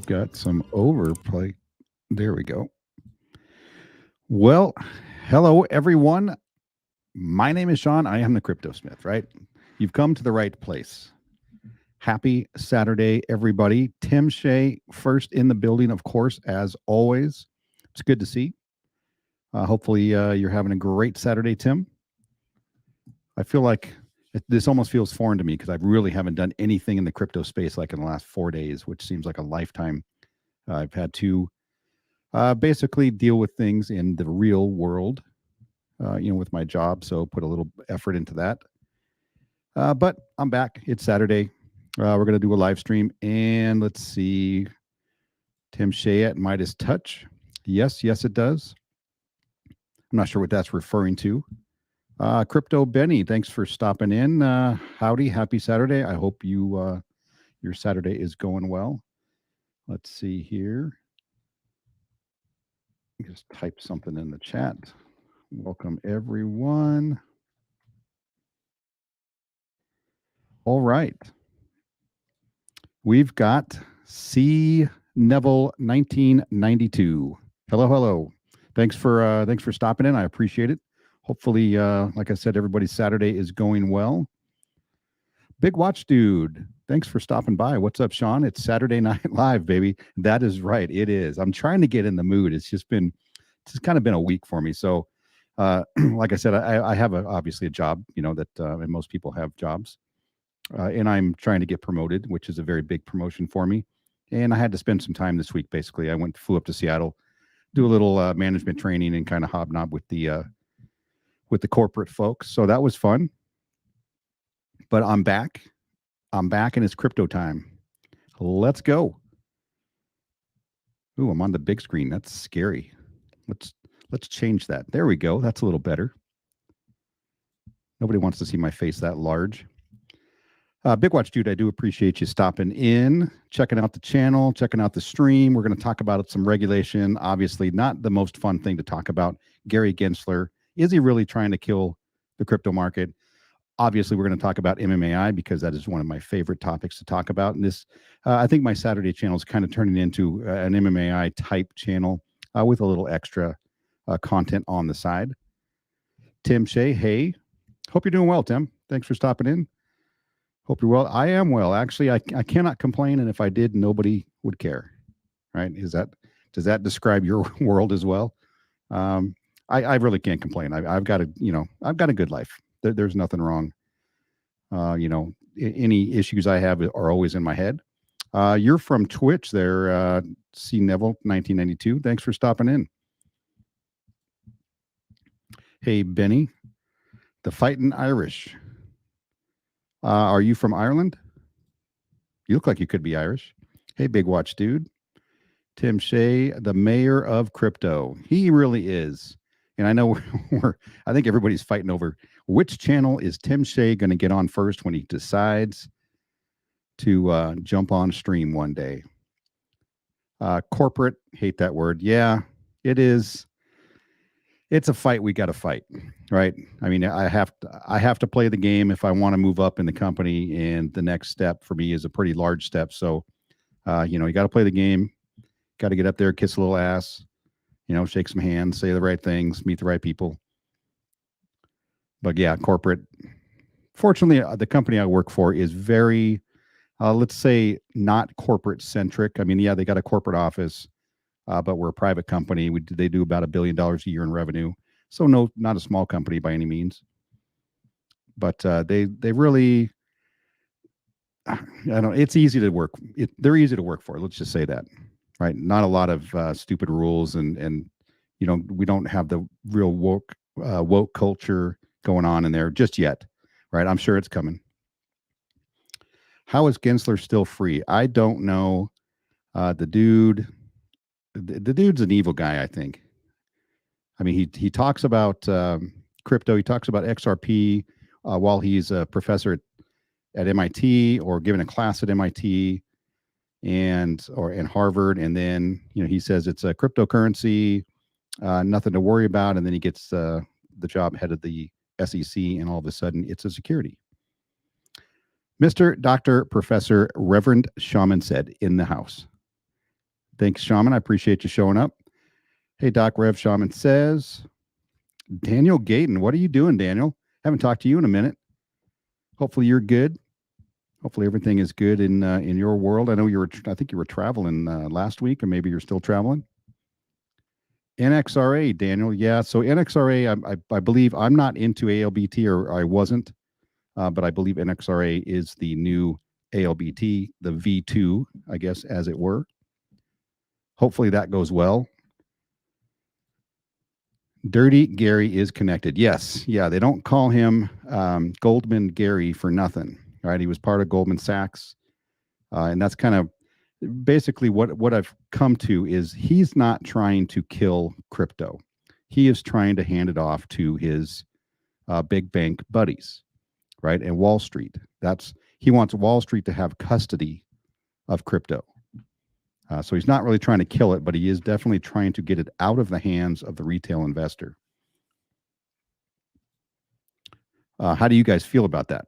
we've got some overplay. There we go. Well, hello, everyone. My name is Sean. I am the Crypto Smith, right? You've come to the right place. Happy Saturday, everybody. Tim Shea, first in the building, of course, as always. It's good to see. Hopefully, you're having a great Saturday, Tim. I feel like this almost feels foreign to me because I really haven't done anything in the crypto space like in the last 4 days, which seems like a lifetime. I've had to basically deal with things in the real world, with my job. So put a little effort into that. But I'm back. It's Saturday. We're going to do a live stream. And let's see. Tim Shea at Midas Touch. Yes, it does. I'm not sure what that's referring to. Crypto Benny, thanks for stopping in. Howdy, happy Saturday. I hope your Saturday is going well. Let's see here. Just type something in the chat. Welcome, everyone. All right. We've got C Neville 1992. Hello. Thanks for stopping in. I appreciate it. Hopefully, like I said, everybody's Saturday is going well. Big Watch Dude, thanks for stopping by. What's up, Sean? It's Saturday Night Live, baby. That is right. It is. I'm trying to get in the mood. It's kind of been a week for me. So, like I said, I have obviously a job, that and most people have jobs. And I'm trying to get promoted, which is a very big promotion for me. And I had to spend some time this week, basically. I flew up to Seattle, do a little management training and kind of hobnob with the corporate folks. So that was fun. But I'm back. And it's crypto time. Let's go. Ooh, I'm on the big screen. That's scary. Let's change that. There we go. That's a little better. Nobody wants to see my face that large. Big Watch Dude, I do appreciate you stopping in, checking out the channel, checking out the stream. We're going to talk about some regulation. Obviously, not the most fun thing to talk about. Gary Gensler, is he really trying to kill the crypto market? Obviously, we're going to talk about MMAI because that is one of my favorite topics to talk about. And this, I think my Saturday channel is kind of turning into an MMAI type channel with a little extra content on the side. Tim Shea, hey. Hope you're doing well, Tim. Thanks for stopping in. Hope you're well. I am well. Actually, I cannot complain. And if I did, nobody would care. Right? Does that describe your world as well? I really can't complain. I've got a good life. There's nothing wrong. Any issues I have are always in my head. You're from Twitch there, C Neville 1992. Thanks for stopping in. Hey, Benny, the Fightin' Irish. Are you from Ireland? You look like you could be Irish. Hey, Big Watch Dude. Tim Shea, the mayor of crypto. He really is. And I know I think everybody's fighting over which channel is Tim Shea going to get on first when he decides to jump on stream one day. Corporate, hate that word. Yeah, it is. It's a fight we got to fight, right? I mean, I have to play the game if I want to move up in the company, and the next step for me is a pretty large step. So, you got to play the game, got to get up there, kiss a little ass, shake some hands, say the right things, meet the right people. But yeah, corporate. Fortunately, the company I work for is very, let's say, not corporate centric. I mean, yeah, they got a corporate office. But we're a private company. They do about $1 billion a year in revenue. So no, not a small company by any means. But they really, I don't know. It's easy to work. They're easy to work for. Let's just say that, right? Not a lot of stupid rules, and we don't have the real woke culture going on in there just yet, right? I'm sure it's coming. How is Gensler still free? I don't know. The dude's an evil guy, I think. I mean, he talks about crypto. He talks about XRP while he's a professor at MIT or giving a class at MIT or in Harvard. And then, he says it's a cryptocurrency, nothing to worry about. And then he gets the job head of the SEC, and all of a sudden it's a security. Mr. Dr. Professor Reverend Shaman said in the house. Thanks, Shaman. I appreciate you showing up. Hey, Doc Rev Shaman says, Daniel Gayton, what are you doing, Daniel? Haven't talked to you in a minute. Hopefully you're good. Hopefully everything is good in your world. I know I think you were traveling last week, or maybe you're still traveling. NXRA, Daniel. Yeah, so NXRA, I believe I'm not into ALBT, or I wasn't, but I believe NXRA is the new ALBT, the V2, I guess, as it were. Hopefully that goes well. Dirty Gary is connected. Yes. Yeah. They don't call him Goldman Gary for nothing, right? He was part of Goldman Sachs. And that's kind of basically what I've come to is he's not trying to kill crypto. He is trying to hand it off to his big bank buddies, right? And Wall Street. He wants Wall Street to have custody of crypto. So he's not really trying to kill it, but he is definitely trying to get it out of the hands of the retail investor. How do you guys feel about that?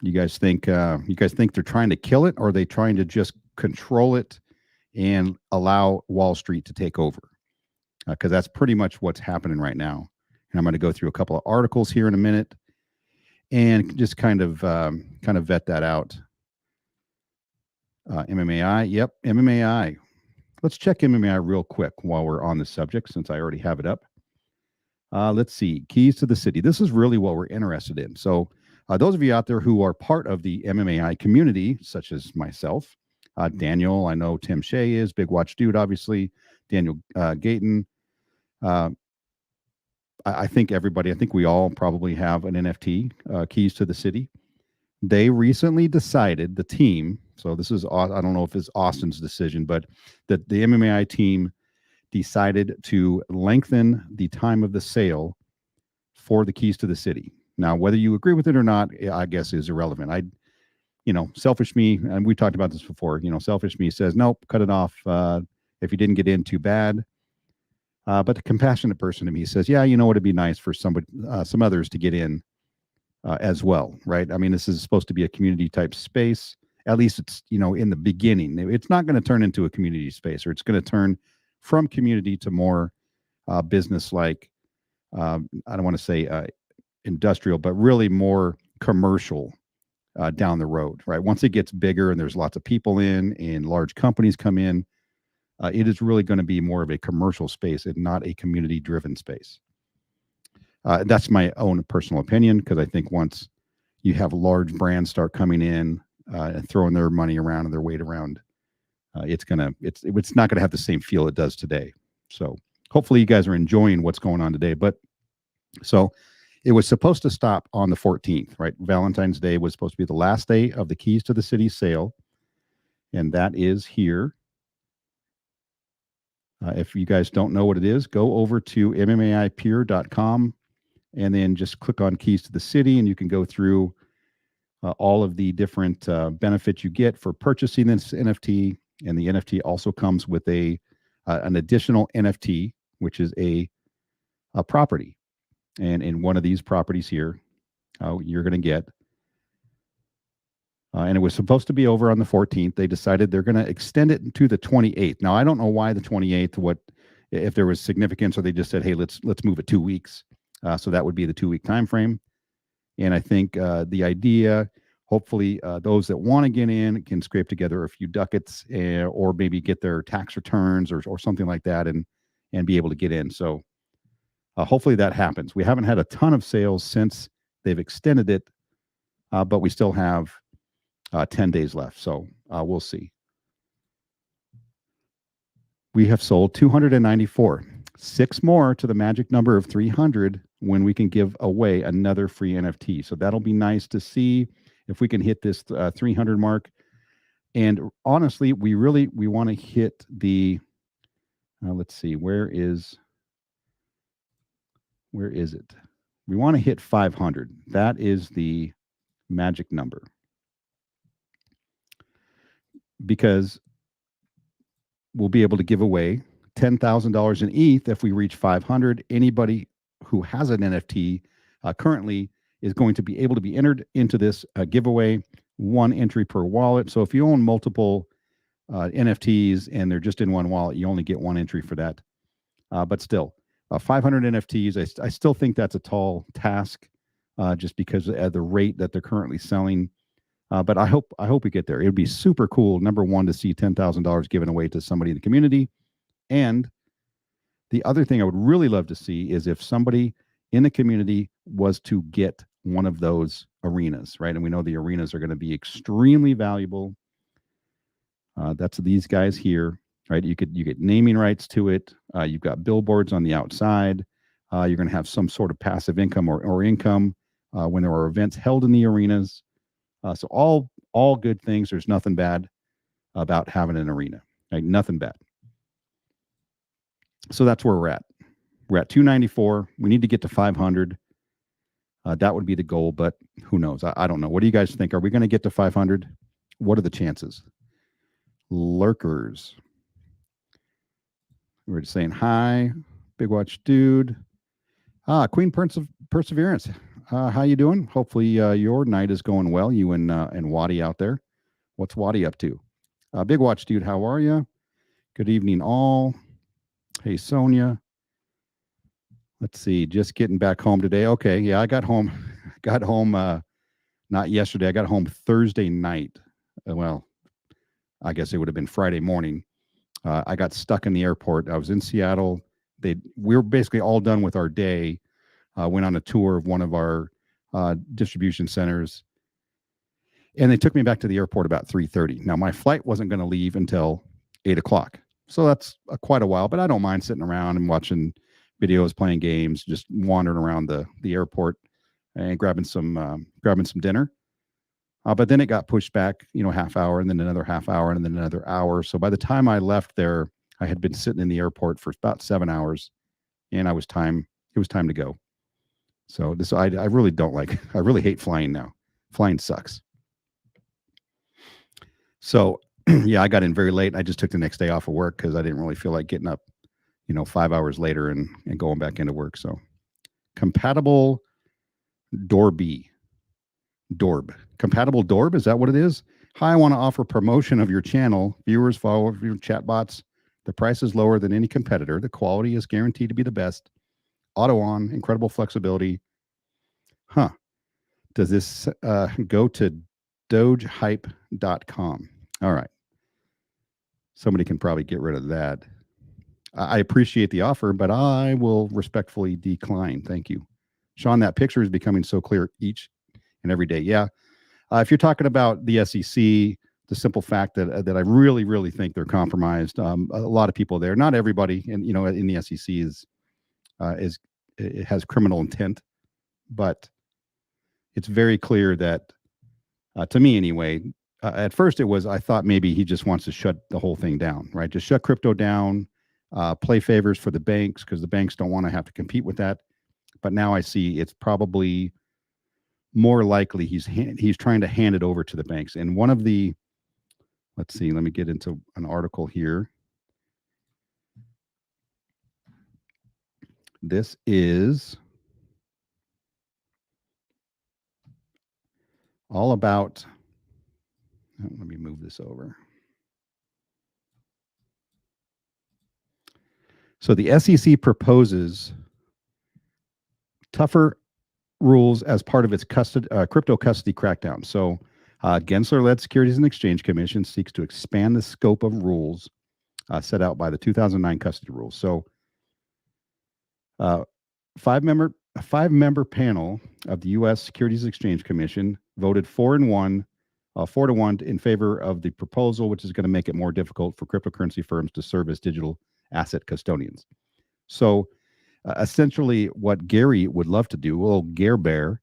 You guys think they're trying to kill it, or are they trying to just control it and allow Wall Street to take over? Because that's pretty much what's happening right now. And I'm going to go through a couple of articles here in a minute and just kind of vet that out. MMAI. Yep, MMAI. Let's check MMAI real quick while we're on the subject, since I already have it up. Let's see. Keys to the city. This is really what we're interested in. So those of you out there who are part of the MMAI community, such as myself, Daniel, I know Tim Shea is, Big Watch Dude, obviously, Daniel Gayton. I think we all probably have an NFT, Keys to the City. They recently decided, the team, so this is, I don't know if it's Austin's decision, but that the MMAI team decided to lengthen the time of the sale for the Keys to the City. Now, whether you agree with it or not, I guess is irrelevant. Selfish me, and we talked about this before, selfish me says, nope, cut it off. If you didn't get in, too bad. But the compassionate person to me says, yeah, it'd be nice for some others to get in as well, right? I mean, this is supposed to be a community type space. At least it's, in the beginning. It's not going to turn into a community space, or it's going to turn from community to more business-like, I don't want to say industrial, but really more commercial down the road, right? Once it gets bigger and there's lots of people in and large companies come in, it is really going to be more of a commercial space and not a community-driven space. That's my own personal opinion, because I think once you have large brands start coming in and throwing their money around and their weight around, it's not gonna have the same feel it does today. So hopefully you guys are enjoying what's going on today. But so it was supposed to stop on the 14th, right? Valentine's Day was supposed to be the last day of the Keys to the City sale, and that is here. If you guys don't know what it is, go over to MMAIPure.com and then just click on Keys to the City, and you can go through all of the different benefits you get for purchasing this NFT. And the NFT also comes with an additional NFT, which is a property. And in one of these properties here, you're going to get, and it was supposed to be over on the 14th. They decided they're going to extend it to the 28th. Now, I don't know why the 28th, if there was significance, or they just said, hey, let's move it 2 weeks. So that would be the 2-week time frame. And I think the idea, hopefully those that want to get in can scrape together a few ducats, or maybe get their tax returns or something like that, and be able to get in. So hopefully that happens. We haven't had a ton of sales since they've extended it, but we still have 10 days left. So we'll see. We have sold 294, 6 more to the magic number of 300 when we can give away another free NFT. So that'll be nice to see if we can hit this 300 mark. And honestly, we want to hit the, let's see, where is it? We want to hit 500. That is the magic number. Because we'll be able to give away $10,000 in ETH if we reach 500. Anybody who has an NFT currently is going to be able to be entered into this giveaway, 1 entry per wallet. So if you own multiple NFTs, and they're just in one wallet. You only get one entry for that. But still, 500 NFTs, I still think that's a tall task, just because at the rate that they're currently selling. But I hope we get there. It would be super cool, number one, to see $10,000 given away to somebody in the community. And the other thing I would really love to see is if somebody in the community was to get one of those arenas, right? And we know the arenas are going to be extremely valuable. That's these guys here, right? You get naming rights to it. You've got billboards on the outside. You're going to have some sort of passive income or income when there are events held in the arenas. So all good things. There's nothing bad about having an arena, right? Nothing bad. So that's where we're at. We're at 294. We need to get to 500. That would be the goal, but who knows? I don't know. What do you guys think? Are we going to get to 500? What are the chances? Lurkers. We're just saying hi. Big Watch Dude. Queen Perseverance. How you doing? Hopefully your night is going well. You and Waddy out there. What's Waddy up to? Big Watch Dude, how are you? Good evening, all. Hey, Sonia. Let's see. Just getting back home today. Okay, yeah, I got home. Not yesterday. I got home Thursday night. Well, I guess it would have been Friday morning. I got stuck in the airport. I was in Seattle. We were basically all done with our day. Went on a tour of one of our distribution centers, and they took me back to the airport about 3:30. Now, my flight wasn't going to leave until 8 o'clock. So that's quite a while, but I don't mind sitting around and watching videos, playing games, just wandering around the airport and grabbing some dinner. But then it got pushed back, half hour, and then another half hour, and then another hour. So by the time I left there, I had been sitting in the airport for about 7 hours, and it was time to go. So I really don't like, I really hate flying now. Flying sucks. So yeah, I got in very late. I just took the next day off of work because I didn't really feel like getting up, 5 hours later and going back into work. So compatible Dorb. Compatible Dorb, is that what it is? Hi, I want to offer promotion of your channel. Viewers, follow your chatbots. The price is lower than any competitor. The quality is guaranteed to be the best. Auto on, incredible flexibility. Does this go to dogehype.com? All right. Somebody can probably get rid of that. I appreciate the offer, but I will respectfully decline. Thank you. Sean, that picture is becoming so clear each and every day. Yeah. If you're talking about the SEC, the simple fact that I really, really think they're compromised. A lot of people there, not everybody, and in the SEC it has criminal intent, but it's very clear that, to me anyway, at first I thought maybe he just wants to shut the whole thing down, right? Just shut crypto down, play favors for the banks because the banks don't want to have to compete with that. But now I see it's probably more likely he's trying to hand it over to the banks. And one of the, let's see, let me get into an article here. This is all about, let me move this over. So the SEC proposes tougher rules as part of its crypto custody crackdown. So Gensler-led Securities and Exchange Commission seeks to expand the scope of rules set out by the 2009 custody rules. So a five-member panel of the U.S. Securities and Exchange Commission voted 4-1 in favor of the proposal, which is going to make it more difficult for cryptocurrency firms to serve as digital asset custodians. So essentially what Gary would love to do, little Gare Bear,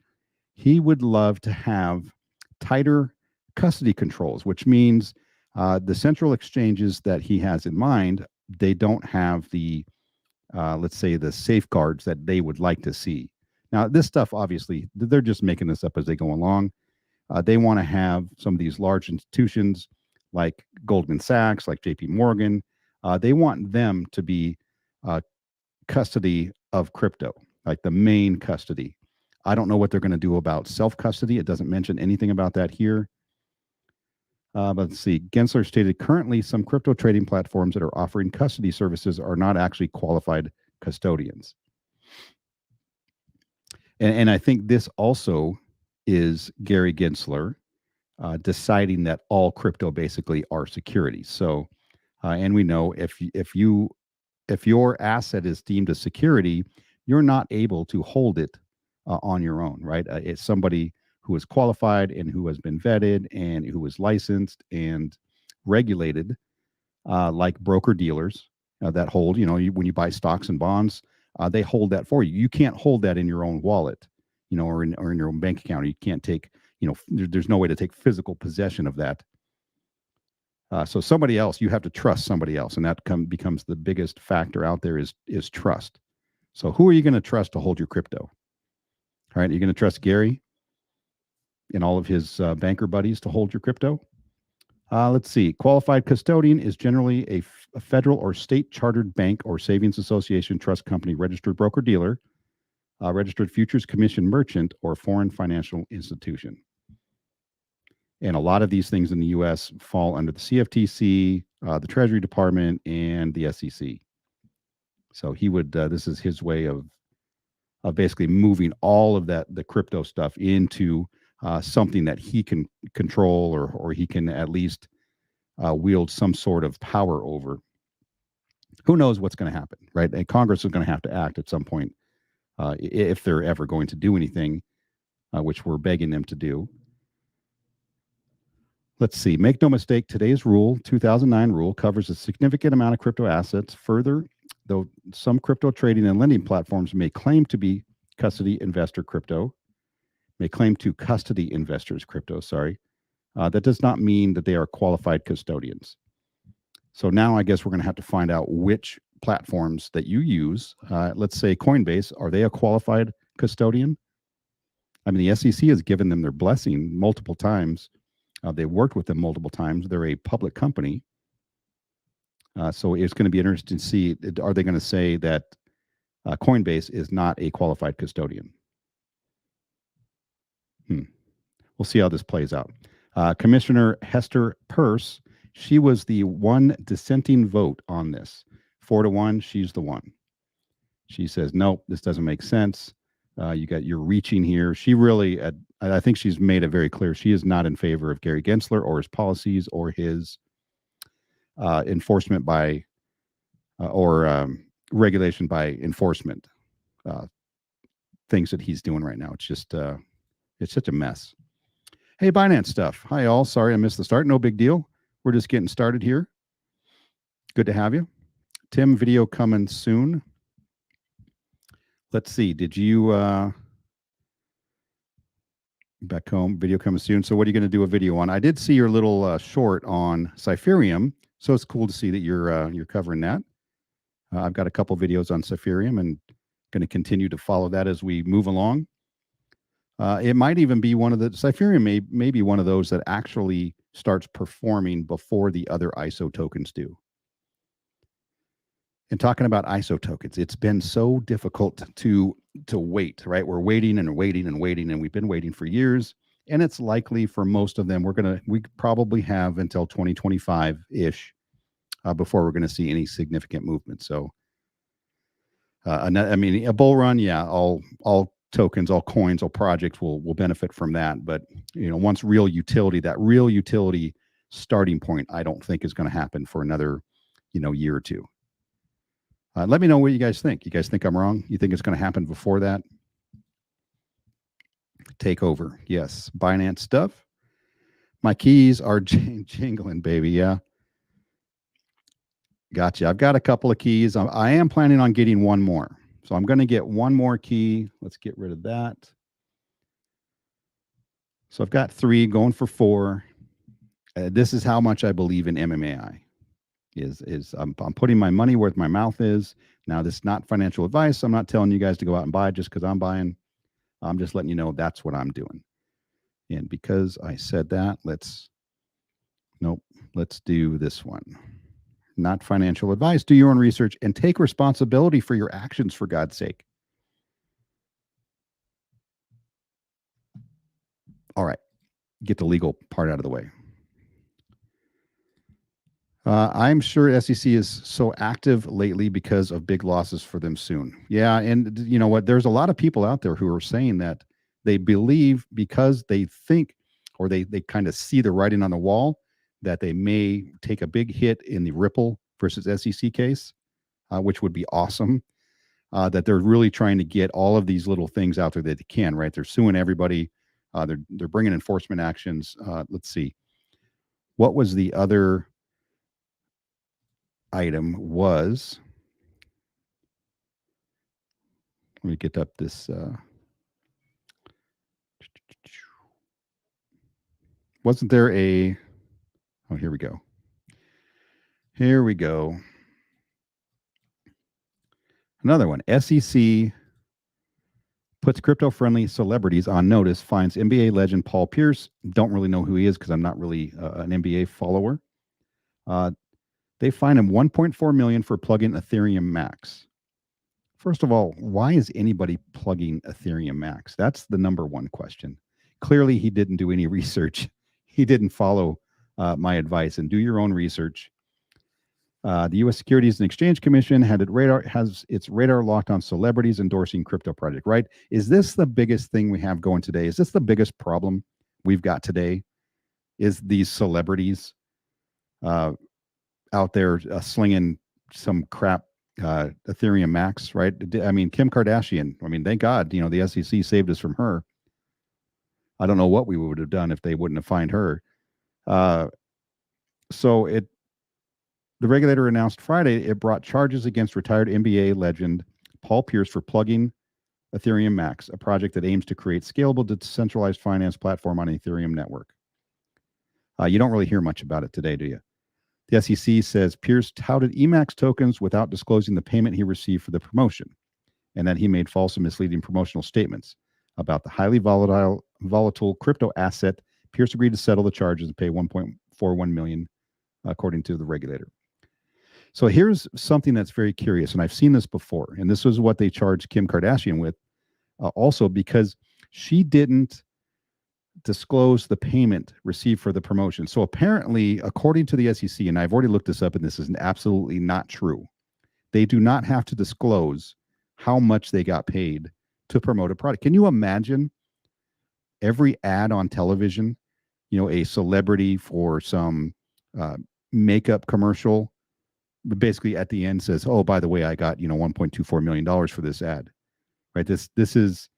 he would love to have tighter custody controls, which means the central exchanges that he has in mind, they don't have the, let's say, the safeguards that they would like to see. Now, this stuff, obviously, they're just making this up as they go along. They want to have some of these large institutions like Goldman Sachs, like JP Morgan. They want them to be custody of crypto, like the main custody. I don't know what they're going to do about self-custody. It doesn't mention anything about that here. But let's see. Gensler stated currently some crypto trading platforms that are offering custody services are not actually qualified custodians. And I think this also is Gary Gensler deciding that all crypto basically are securities. So, and we know if your asset is deemed a security, you're not able to hold it on your own, right? It's somebody who is qualified and who has been vetted and who is licensed and regulated, like broker dealers that hold. When you buy stocks and bonds, they hold that for you. You can't hold that in your own wallet, or in your own bank account. You can't take, there's no way to take physical possession of that. So somebody else, you have to trust somebody else, and that becomes the biggest factor out there is trust. So who are you going to trust to hold your crypto? All right, you're going to trust Gary and all of his banker buddies to hold your crypto. Let's see. Qualified custodian is generally a federal or state chartered bank or savings association, trust company, registered broker dealer, registered futures commission merchant, or foreign financial institution. And a lot of these things in the U.S. fall under the CFTC, the Treasury Department, and the SEC. So he would. This is his way of basically moving all of the crypto stuff into something that he can control, or he can at least wield some sort of power over. Who knows what's going to happen, right? And Congress is going to have to act at some point if they're ever going to do anything, which we're begging them to do. Let's see. Make no mistake, today's rule, 2009 rule, covers a significant amount of crypto assets. Further, though some crypto trading and lending platforms may claim to be custody investor crypto, may claim to custody investors crypto, that does not mean that they are qualified custodians. So now I guess we're going to have to find out which platforms that you use. Let's say Coinbase, are they a qualified custodian? I mean, the SEC has given them their blessing multiple times. They've worked with them multiple times. They're a public company. So it's going to be interesting to see, are they going to say that Coinbase is not a qualified custodian? We'll see how this plays out. Commissioner Hester Peirce, she was the one dissenting vote on this. 4-1, she's the one. She says, nope, this doesn't make sense. You're reaching here. She really, I think she's made it very clear. She is not in favor of Gary Gensler or his policies or his enforcement by or regulation by enforcement things that he's doing right now. It's just it's such a mess. Hey, Binance stuff. Hi, all. Sorry I missed the start. No big deal. We're just getting started here. Good to have you. Tim, video coming soon. Let's see. Did you back home? Video coming soon. So what are you going to do a video on? I did see your little short on Cypherium, so it's cool to see that you're covering that. I've got a couple videos on Cypherium and going to continue to follow that as we move along. It might even be one of the Cypherium may be one of those that actually starts performing before the other ISO tokens do. And talking about ISO tokens, it's been so difficult to wait, right? We're waiting and waiting and waiting, and we've been waiting for years. And it's likely for most of them, we probably have until 2025-ish before we're going to see any significant movement. So, I mean, a bull run, yeah, all tokens, all coins, all projects will benefit from that. But once that real utility starting point, I don't think is going to happen for another year or two. Let me know what you guys think. You guys think I'm wrong? You think it's going to happen before that? Takeover, yes. Binance stuff. My keys are jingling, baby. Yeah. Gotcha. I've got a couple of keys. I am planning on getting one more. So I'm going to get one more key. Let's get rid of that. So I've got 3 going for 4. This is how much I believe in MMAI. I'm putting my money where my mouth is. Now, this is not financial advice. I'm not telling you guys to go out and buy just because I'm buying. I'm just letting you know that's what I'm doing. And because I said that, let's do this one. Not financial advice. Do your own research and take responsibility for your actions, for God's sake. All right. Get the legal part out of the way. I'm sure SEC is so active lately because of big losses for them soon. Yeah, and you know what? There's a lot of people out there who are saying that they believe because they think or they kind of see the writing on the wall that they may take a big hit in the Ripple versus SEC case, which would be awesome. That they're really trying to get all of these little things out there that they can. Right? They're suing everybody. They're bringing enforcement actions. Let's see. What was the other item was, let me get up this, wasn't there a, oh, here we go. Here we go. Another one. SEC puts crypto-friendly celebrities on notice, finds NBA legend Paul Pierce. Don't really know who he is because I'm not really an NBA follower. They fined him 1.4 million for plugging Ethereum Max. First of all, why is anybody plugging Ethereum Max? That's the number one question. Clearly, he didn't do any research. He didn't follow my advice and do your own research. The U.S. Securities and Exchange Commission has its radar locked on celebrities endorsing crypto project. Right? Is this the biggest thing we have going today? Is this the biggest problem we've got today? Is these celebrities out there slinging some crap Ethereum Max, right? I mean, Kim Kardashian. I mean, thank God, you know, the SEC saved us from her. I don't know what we would have done if they wouldn't have fined her. So the regulator announced Friday it brought charges against retired NBA legend Paul Pierce for plugging Ethereum Max, a project that aims to create scalable decentralized finance platform on the Ethereum network. You don't really hear much about it today, do you? The SEC says Pierce touted Emax tokens without disclosing the payment he received for the promotion, and that he made false and misleading promotional statements about the highly volatile crypto asset. Pierce agreed to settle the charges and pay 1.41 million, according to the regulator. So here's something that's very curious, and I've seen this before, and this was what they charged Kim Kardashian with, also because she didn't disclose the payment received for the promotion. So apparently, according to the SEC, and I've already looked this up, and this is absolutely not true, they do not have to disclose how much they got paid to promote a product. Can you imagine every ad on television, you know, a celebrity for some makeup commercial, basically at the end says, "Oh, by the way, I got, you know, $1.24 million for this ad." Right? This is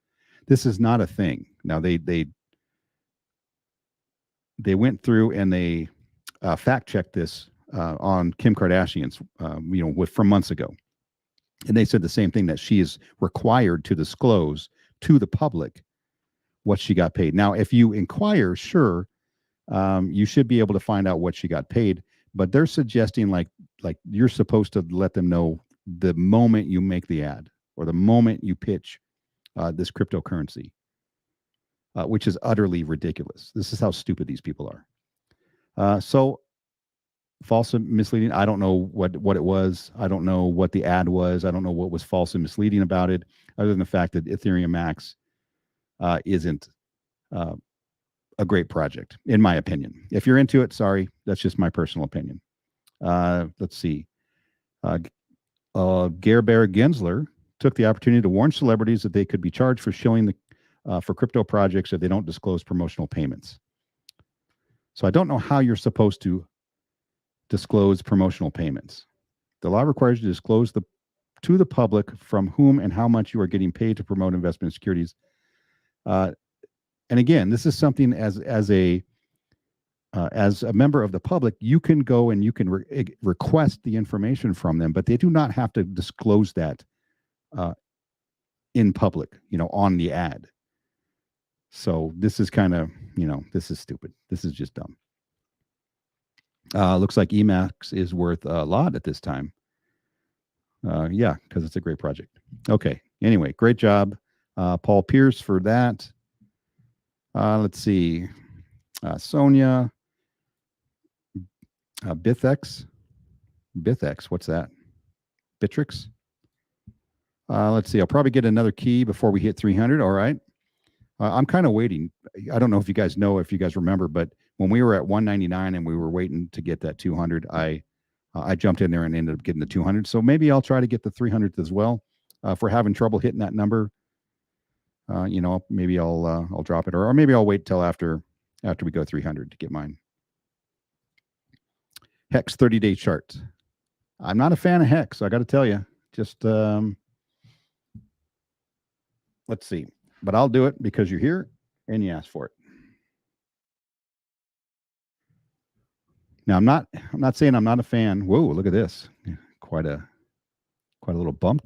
not a thing. Now they went through and they fact checked this on Kim Kardashian's, you know, from months ago, and they said the same thing, that she is required to disclose to the public what she got paid. Now, if you inquire, sure, you should be able to find out what she got paid, but they're suggesting like you're supposed to let them know the moment you make the ad or the moment you pitch this cryptocurrency, which is utterly ridiculous. This is how stupid these people are. So false and misleading, I don't know what it was. I don't know what the ad was. I don't know what was false and misleading about it, other than the fact that Ethereum Max isn't a great project, in my opinion. If you're into it, sorry, that's just my personal opinion. Let's see. Gerber Gensler took the opportunity to warn celebrities that they could be charged for shilling for crypto projects if they don't disclose promotional payments. So I don't know how you're supposed to disclose promotional payments. The law requires you to disclose to the public from whom and how much you are getting paid to promote investment securities. And again, this is something as a member of the public, you can go and you can request the information from them, but they do not have to disclose that in public, you know, on the ad. So this is kind of, you know, this is stupid. This is just dumb. Looks like Emax is worth a lot at this time. Yeah, because it's a great project. Okay. Anyway, great job, Paul Pierce, for that. Let's see. Sonia. Bithex. What's that? Bittrex. Let's see. I'll probably get another key before we hit 300. All right. I'm kind of waiting. I don't know if you guys remember, but when we were at 199 and we were waiting to get that 200, I I jumped in there and ended up getting the 200. So maybe I'll try to get the 300th as well. If we're having trouble hitting that number, maybe I'll drop it, or maybe I'll wait till after we go 300 to get mine. Hex 30-day chart. I'm not a fan of Hex, I got to tell you. Just let's see, but I'll do it because you're here and you asked for it. Now I'm not saying I'm not a fan. Whoa, look at this. Quite a little bump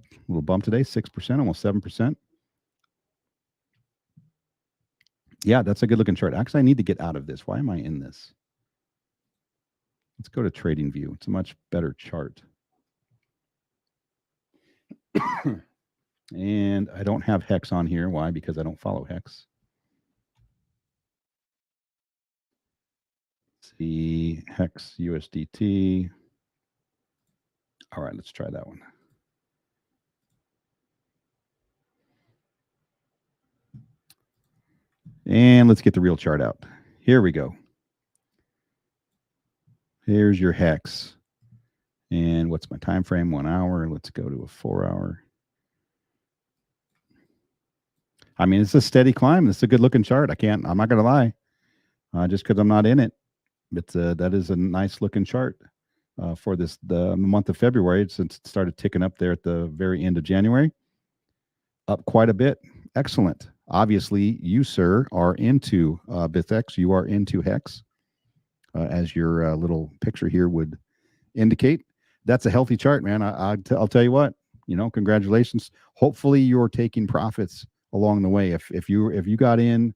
today, 6%, almost 7%. Yeah, that's a good looking chart. Actually, I need to get out of this. Why am I in this? Let's go to Trading View. It's a much better chart. And I don't have Hex on here. Why? Because I don't follow Hex. Let's see, Hex USDT. All right, let's try that one. And let's get the real chart out. Here we go. Here's your Hex. And what's my time frame? 1 hour. Let's go to a 4 hour. I mean, it's a steady climb. It's a good looking chart. I'm not going to lie. Just because I'm not in it. That is a nice looking chart for the month of February, since it started ticking up there at the very end of January. Up quite a bit. Excellent. Obviously, you, sir, are into BithX. You are into Hex, as your little picture here would indicate. That's a healthy chart, man. I'll tell you what. Congratulations. Hopefully, you're taking profits along the way. If you got in,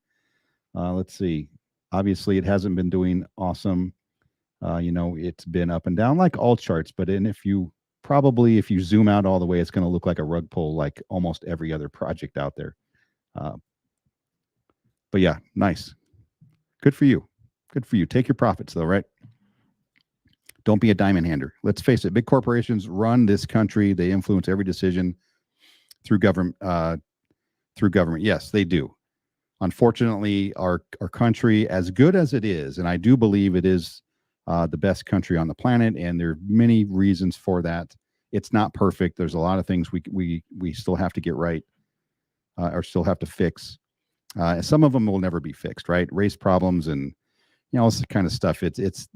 let's see. Obviously, it hasn't been doing awesome. It's been up and down like all charts. But if you zoom out all the way, it's going to look like a rug pull, like almost every other project out there. But yeah, nice. Good for you. Good for you. Take your profits, though, right? Don't be a diamond hander. Let's face it. Big corporations run this country. They influence every decision through government. Yes, they do. Unfortunately, our country, as good as it is, and I do believe it is the best country on the planet, and there are many reasons for that. It's not perfect. There's a lot of things we still have to get right, or still have to fix. Some of them will never be fixed, right? Race problems and all this kind of stuff. It's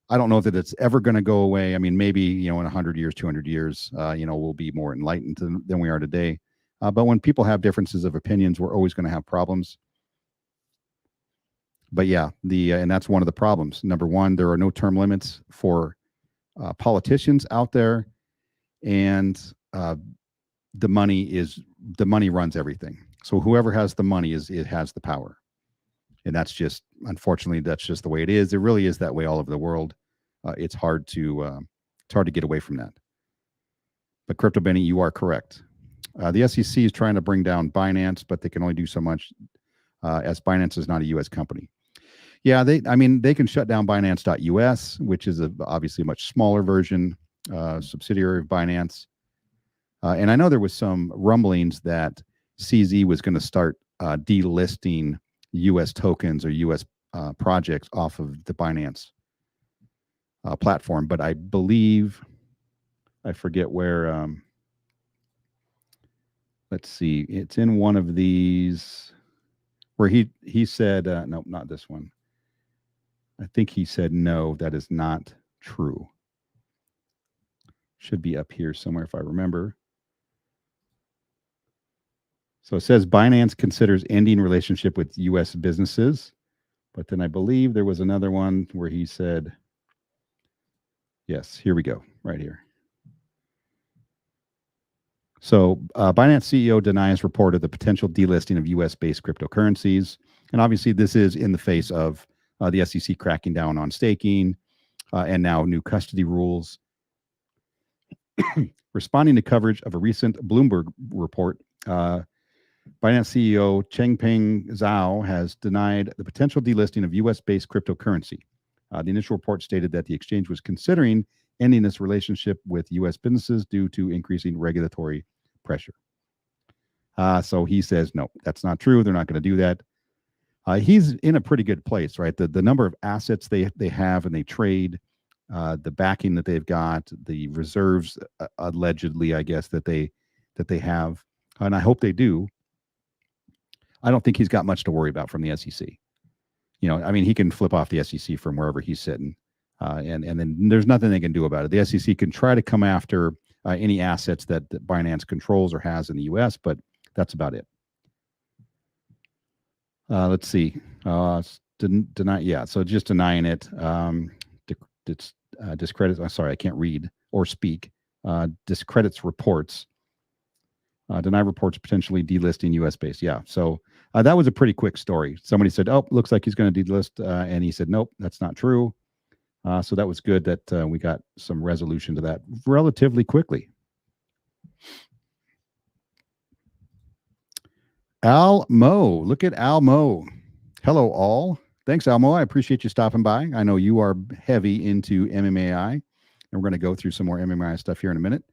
I don't know that it's ever going to go away. I mean, maybe in 100 years, 200 years, we'll be more enlightened than we are today. But when people have differences of opinions, we're always going to have problems. But yeah, and that's one of the problems. Number one, there are no term limits for politicians out there, and the money runs everything. So whoever has the money has the power, and unfortunately that's just the way it is. It really is that way all over the world. It's hard to get away from that. But Crypto Benny, you are correct. The SEC is trying to bring down Binance, but they can only do so much, as Binance is not a U.S. company. Yeah, they can shut down Binance.us, which is obviously a much smaller version, subsidiary of Binance. And I know there was some rumblings that CZ was going to start delisting U.S. tokens or U.S. projects off of the Binance platform. But I believe, I forget where, let's see, it's in one of these where he said, no, not this one. I think he said, no, that is not true. Should be up here somewhere if I remember. So it says Binance considers ending relationship with U.S. businesses. But then I believe there was another one where he said, yes, here we go, right here. So Binance CEO denies report of the potential delisting of U.S.-based cryptocurrencies. And obviously this is in the face of the SEC cracking down on staking and now new custody rules. Responding to coverage of a recent Bloomberg report, Binance CEO Changpeng Zhao has denied the potential delisting of U.S.-based cryptocurrency. The initial report stated that the exchange was considering ending its relationship with U.S. businesses due to increasing regulatory pressure. So he says, no, that's not true. They're not going to do that. He's in a pretty good place, right? The number of assets they have and they trade the backing that they've got, the reserves, allegedly, I guess that they have, and I hope they do. I don't think he's got much to worry about from the SEC. I mean, he can flip off the SEC from wherever he's sitting, and then there's nothing they can do about it. The SEC can try to come after any assets that Binance controls or has in the U.S., but that's about it. Let's see. Deny. Yeah, so just denying it. Discredits. I'm sorry, I can't read or speak. Discredits reports. Deny reports potentially delisting U.S. based. Yeah, so that was a pretty quick story. Somebody said, "Oh, looks like he's going to delist," and he said, "Nope, that's not true." So that was good that we got some resolution to that relatively quickly. Al Mo, look at Al Mo. Hello, all. Thanks, Al Mo. I appreciate you stopping by. I know you are heavy into MMAI, and we're going to go through some more MMAI stuff here in a minute.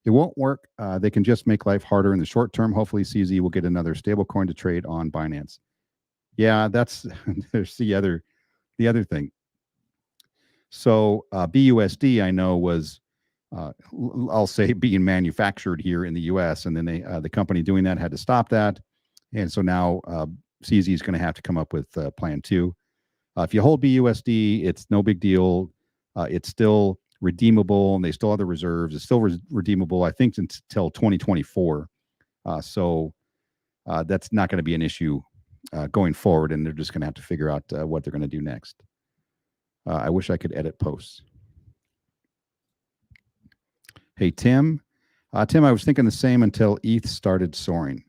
It won't work. They can just make life harder in the short term. Hopefully, CZ will get another stable coin to trade on Binance. Yeah, that's there's the other thing. So BUSD, I know, was I'll say being manufactured here in the U.S. and then the company doing that had to stop that, and so now CZ is going to have to come up with plan 2. If you hold BUSD, it's no big deal. It's still redeemable, and they still have the reserves. It's still redeemable, I think, until 2024. So that's not going to be an issue going forward, and they're just going to have to figure out what they're going to do next. I wish I could edit posts. Hey, Tim. Tim, I was thinking the same until ETH started soaring.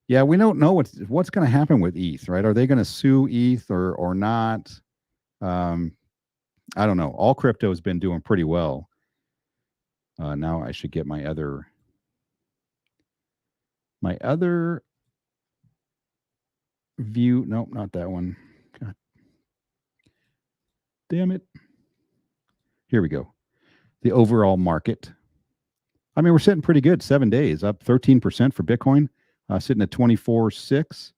Yeah, we don't know what's going to happen with ETH, right? Are they going to sue ETH or not? I don't know. All crypto has been doing pretty well. Now I should get my other view. Nope, not that one. God damn it. Here we go. The overall market. I mean, we're sitting pretty good. 7 days, up 13% for Bitcoin, sitting at 24.6.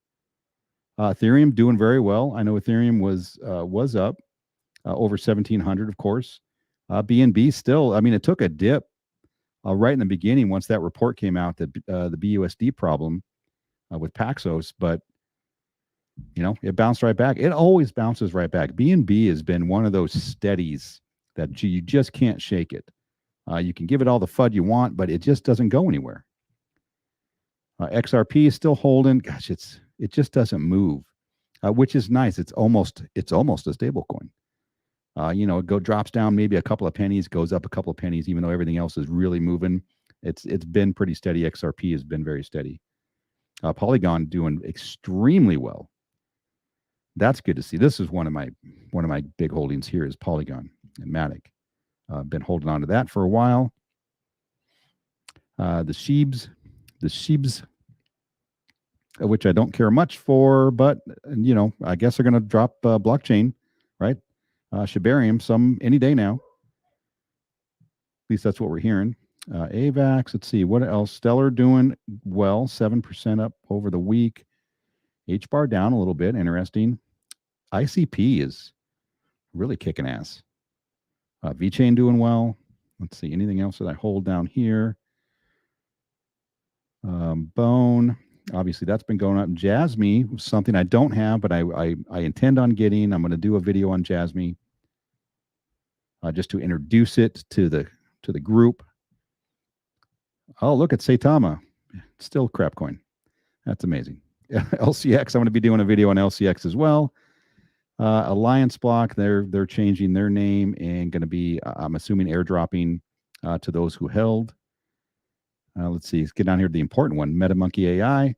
Ethereum doing very well. I know Ethereum was up over 1,700, of course. BNB still, I mean, it took a dip right in the beginning once that report came out, that the BUSD problem with Paxos, but it bounced right back. It always bounces right back. BNB has been one of those steadies that you just can't shake it. You can give it all the FUD you want, but it just doesn't go anywhere. XRP is still holding. Gosh, it just doesn't move, which is nice. It's almost a stable coin. It drops down maybe a couple of pennies, goes up a couple of pennies, even though everything else is really moving. It's been pretty steady. XRP has been very steady. Polygon doing extremely well. That's good to see. This is one of my big holdings here is Polygon and Matic. Been holding on to that for a while. The Sheebs, which I don't care much for, but I guess they're going to drop blockchain, right? Shibarium any day now. At least that's what we're hearing. AVAX, let's see, what else? Stellar doing well, 7% up over the week. HBAR down a little bit, interesting. ICP is really kicking ass. VeChain doing well. Let's see, anything else that I hold down here? Bone, obviously that's been going up. Jasmy, something I don't have, but I intend on getting. I'm going to do a video on Jasmy just to introduce it to the group. Oh, look at Saitama. Still crap coin. That's amazing. LCX, I'm going to be doing a video on LCX as well. Alliance Block, they're changing their name and going to be, I'm assuming, airdropping to those who held. Let's see. Let's get down here to the important one. Metamonkeyai,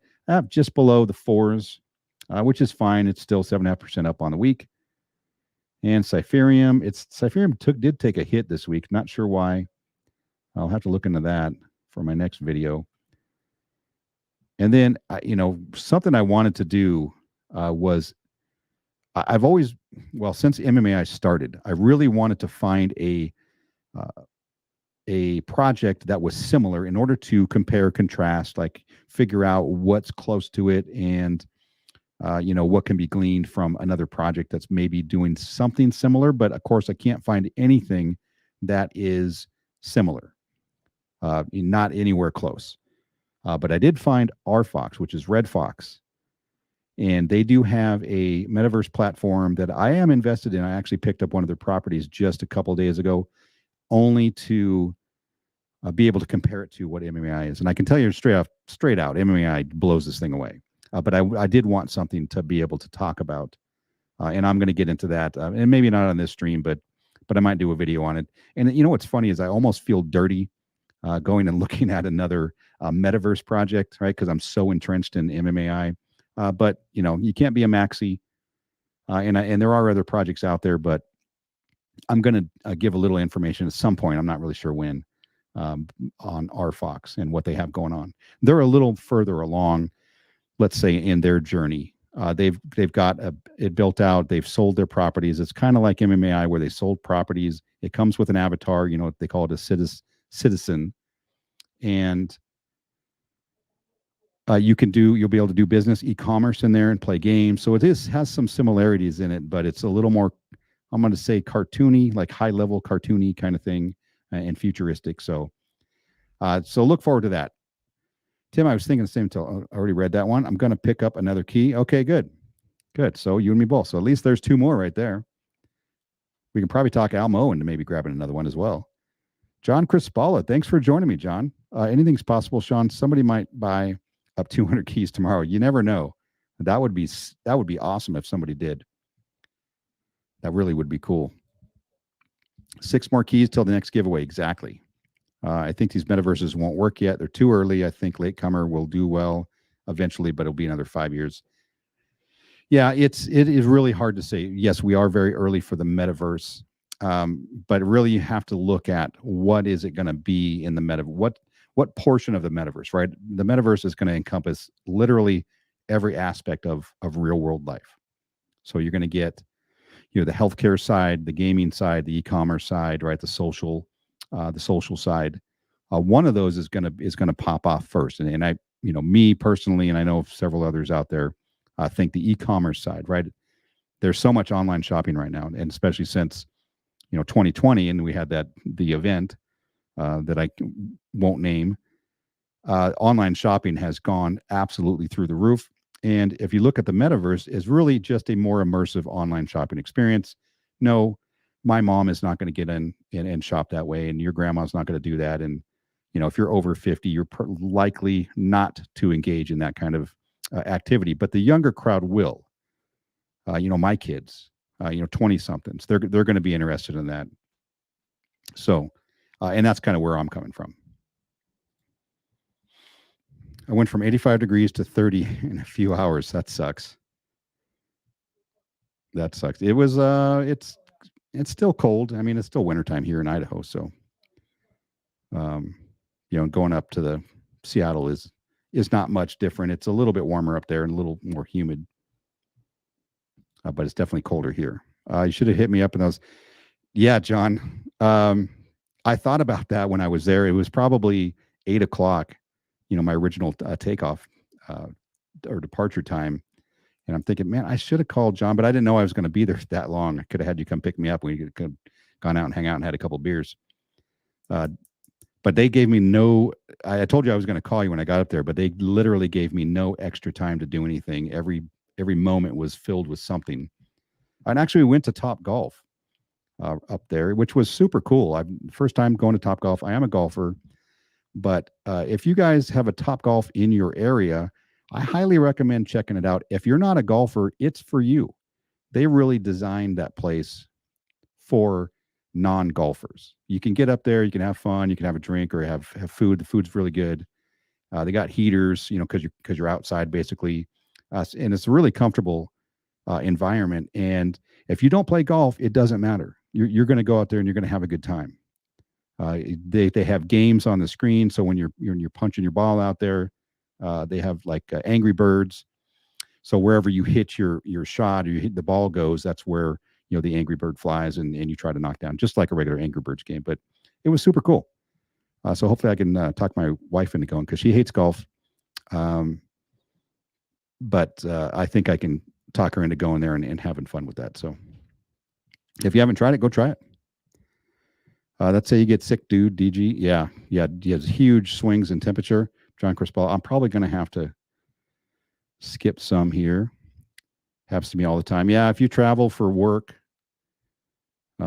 just below the 4s, which is fine. It's still 7.5% up on the week. And Cypherium, did take a hit this week. Not sure why. I'll have to look into that for my next video. And then, something I wanted to do was, I've always, since MMAI started, I really wanted to find a project that was similar in order to compare, contrast, like figure out what's close to it and what can be gleaned from another project that's maybe doing something similar. But of course, I can't find anything that is similar, not anywhere close. But I did find RFox, which is Red Fox. And they do have a metaverse platform that I am invested in. I actually picked up one of their properties just a couple of days ago, only to be able to compare it to what MMAI is. And I can tell you straight out, MMAI blows this thing away. But I did want something to be able to talk about, and I'm going to get into that, and maybe not on this stream, but I might do a video on it. And what's funny is I almost feel dirty going and looking at another metaverse project, right? Because I'm so entrenched in MMAI. But you can't be a maxi, and there are other projects out there. But I'm going to give a little information at some point. I'm not really sure when, on RFox and what they have going on. They're a little further along, let's say, in their journey. They've got it built out. They've sold their properties. It's kind of like MMAI, where they sold properties. It comes with an avatar. They call it a citizen, and you'll be able to do business, e-commerce in there, and play games. So has some similarities in it, but it's a little more, I'm going to say, cartoony, like high level cartoony kind of thing, and futuristic. So look forward to that. Tim, I was thinking the same. I already read that one. I'm going to pick up another key. Okay, good. So you and me both. So at least there's two more right there. We can probably talk Almo into maybe grabbing another one as well. John Crispalla, thanks for joining me, John. Anything's possible, Sean. Somebody might buy up 200 keys tomorrow. You never know. That would be awesome if somebody did. That really would be cool. 6 more keys till the next giveaway. Exactly. I think these metaverses won't work yet. They're too early. I think latecomer will do well eventually, but it'll be another 5 years. Yeah, it is really hard to say. Yes, we are very early for the metaverse, but really you have to look at what is it going to be in the metaverse. What portion of the metaverse, right? The metaverse is going to encompass literally every aspect of real world life. So you're going to get, the healthcare side, the gaming side, the e-commerce side, right? The social side. One of those is going to pop off first. And I, me personally, and I know several others out there, think the e-commerce side, right? There's so much online shopping right now, and especially since 2020, and we had the event that I won't name. Online shopping has gone absolutely through the roof. And if you look at the metaverse, it's really just a more immersive online shopping experience. No, my mom is not going to get in and shop that way, and your grandma's not going to do that. And if you're over 50, you're likely not to engage in that kind of activity. But the younger crowd will. My kids, 20 somethings, they're going to be interested in that. So, and that's kind of where I'm coming from. I went from 85 degrees to 30 in a few hours. That sucks. It was, it's still cold. I mean, it's still wintertime here in Idaho. So, going up to the Seattle is not much different. It's a little bit warmer up there and a little more humid, but it's definitely colder here. You should have hit me up in those. Yeah, John. I thought about that when I was there. It was probably 8 o'clock, my original takeoff or departure time. And I'm thinking, man, I should have called John, but I didn't know I was going to be there that long. I could have had you come pick me up. We could have gone out and hang out and had a couple of beers. But they gave me I told you I was going to call you when I got up there, but they literally gave me no extra time to do anything. Every moment was filled with something. And actually we went to Top Golf up there, which was super cool. First time going to Top Golf. I am a golfer, but if you guys have a Top Golf in your area, I highly recommend checking it out. If you're not a golfer, it's for you. They really designed that place for non-golfers. You can get up there, you can have fun, you can have a drink or have food. The food's really good. They got heaters, because you're outside basically, and it's a really comfortable environment. And if you don't play golf, it doesn't matter. You're going to go out there and you're going to have a good time. They have games on the screen, so when you're punching your ball out there, they have like Angry Birds. So wherever you hit your shot or you hit the ball goes, that's where the Angry Bird flies and you try to knock down, just like a regular Angry Birds game. But it was super cool. So hopefully I can talk my wife into going, because she hates golf. but I think I can talk her into going there and having fun with that. So if you haven't tried it, go try it. Let's say you get sick, dude. DG, yeah, he has huge swings in temperature. John Crispell, I'm probably going to have to skip some here. Happens to me all the time. Yeah, if you travel for work,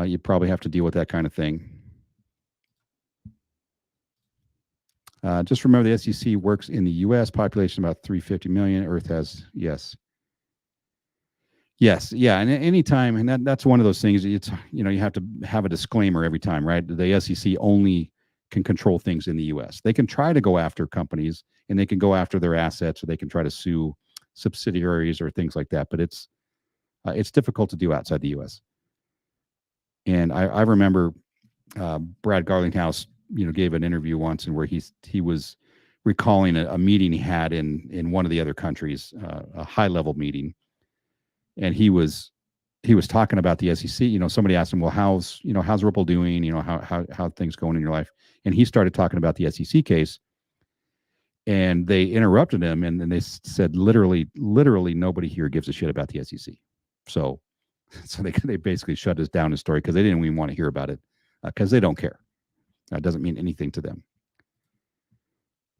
you probably have to deal with that kind of thing. Just remember the SEC works in the U.S. population about 350 million. Earth has, yes. Yes, yeah, and anytime, and that's one of those things. It's you have to have a disclaimer every time, right? The SEC only can control things in the U.S. They can try to go after companies, and they can go after their assets, or they can try to sue subsidiaries or things like that. But it's difficult to do outside the U.S. And I remember Brad Garlinghouse, gave an interview once, and where he was recalling a meeting he had in one of the other countries, a high level meeting. And he was talking about the SEC. Somebody asked him, well, how's Ripple doing? How things going in your life? And he started talking about the SEC case, and they interrupted him, and then they said, literally nobody here gives a shit about the SEC. So they basically shut us down his story because they didn't even want to hear about it because they don't care. That doesn't mean anything to them.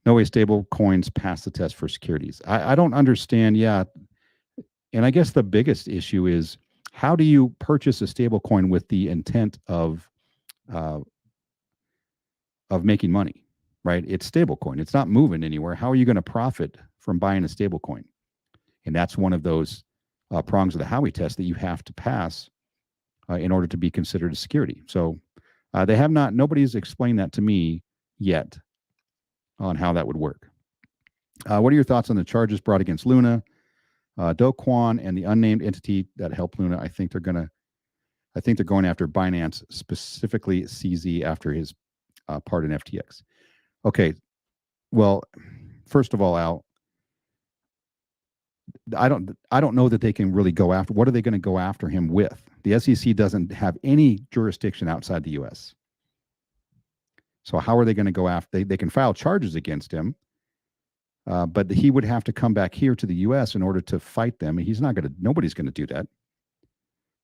No way stable coins pass the test for securities. I don't understand. Yeah. And I guess the biggest issue is, how do you purchase a stable coin with the intent of making money, right? It's stable coin. It's not moving anywhere. How are you going to profit from buying a stable coin? And that's one of those prongs of the Howey test that you have to pass in order to be considered a security. So nobody's explained that to me yet on how that would work. What are your thoughts on the charges brought against Luna, Do Kwon, and the unnamed entity that helped Luna? I think they're going after Binance, specifically CZ, after his part in FTX. Okay, well, first of all, Al, I don't know that they can really go after. What are they going to go after him with? The SEC doesn't have any jurisdiction outside the U.S. So how are they going to go after? They can file charges against him. But he would have to come back here to the U.S. in order to fight them. Nobody's going to do that.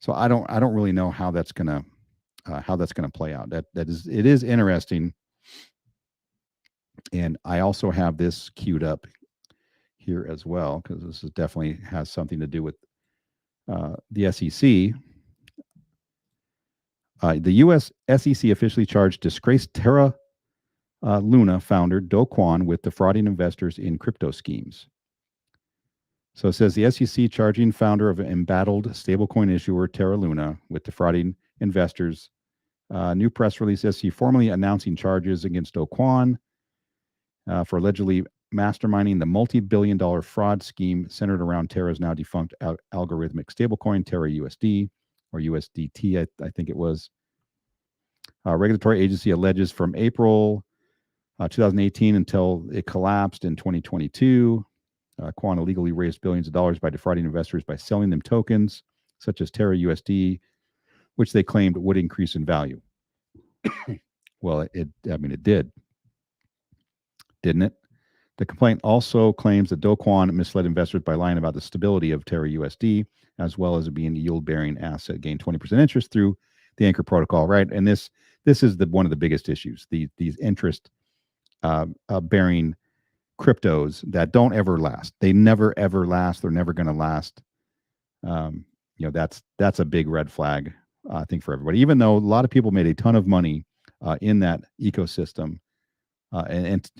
So I don't really know how that's going to play out. It is interesting. And I also have this queued up here as well, because this definitely has something to do with the SEC. The U.S. SEC officially charged disgraced Terra Luna founder Do Kwon with defrauding investors in crypto schemes. So it says the SEC charging founder of an embattled stablecoin issuer Terra Luna with defrauding investors. New press release, SEC formally announcing charges against Do Kwon for allegedly masterminding the multi-billion-dollar fraud scheme centered around Terra's now defunct algorithmic stablecoin, Terra USD, or USDT, I think it was. Regulatory agency alleges from April 2018 until it collapsed in 2022. Kwon illegally raised billions of dollars by defrauding investors by selling them tokens such as Terra USD, which they claimed would increase in value. Well, it did, didn't it? The complaint also claims that Do Kwon misled investors by lying about the stability of Terra USD, as well as it being a yield-bearing asset, gained 20% interest through the Anchor protocol, right? And this is one of the biggest issues. These interest bearing cryptos that don't ever last. They never ever last. They're never going to last. That's a big red flag, I think, for everybody. Even though a lot of people made a ton of money in that ecosystem, and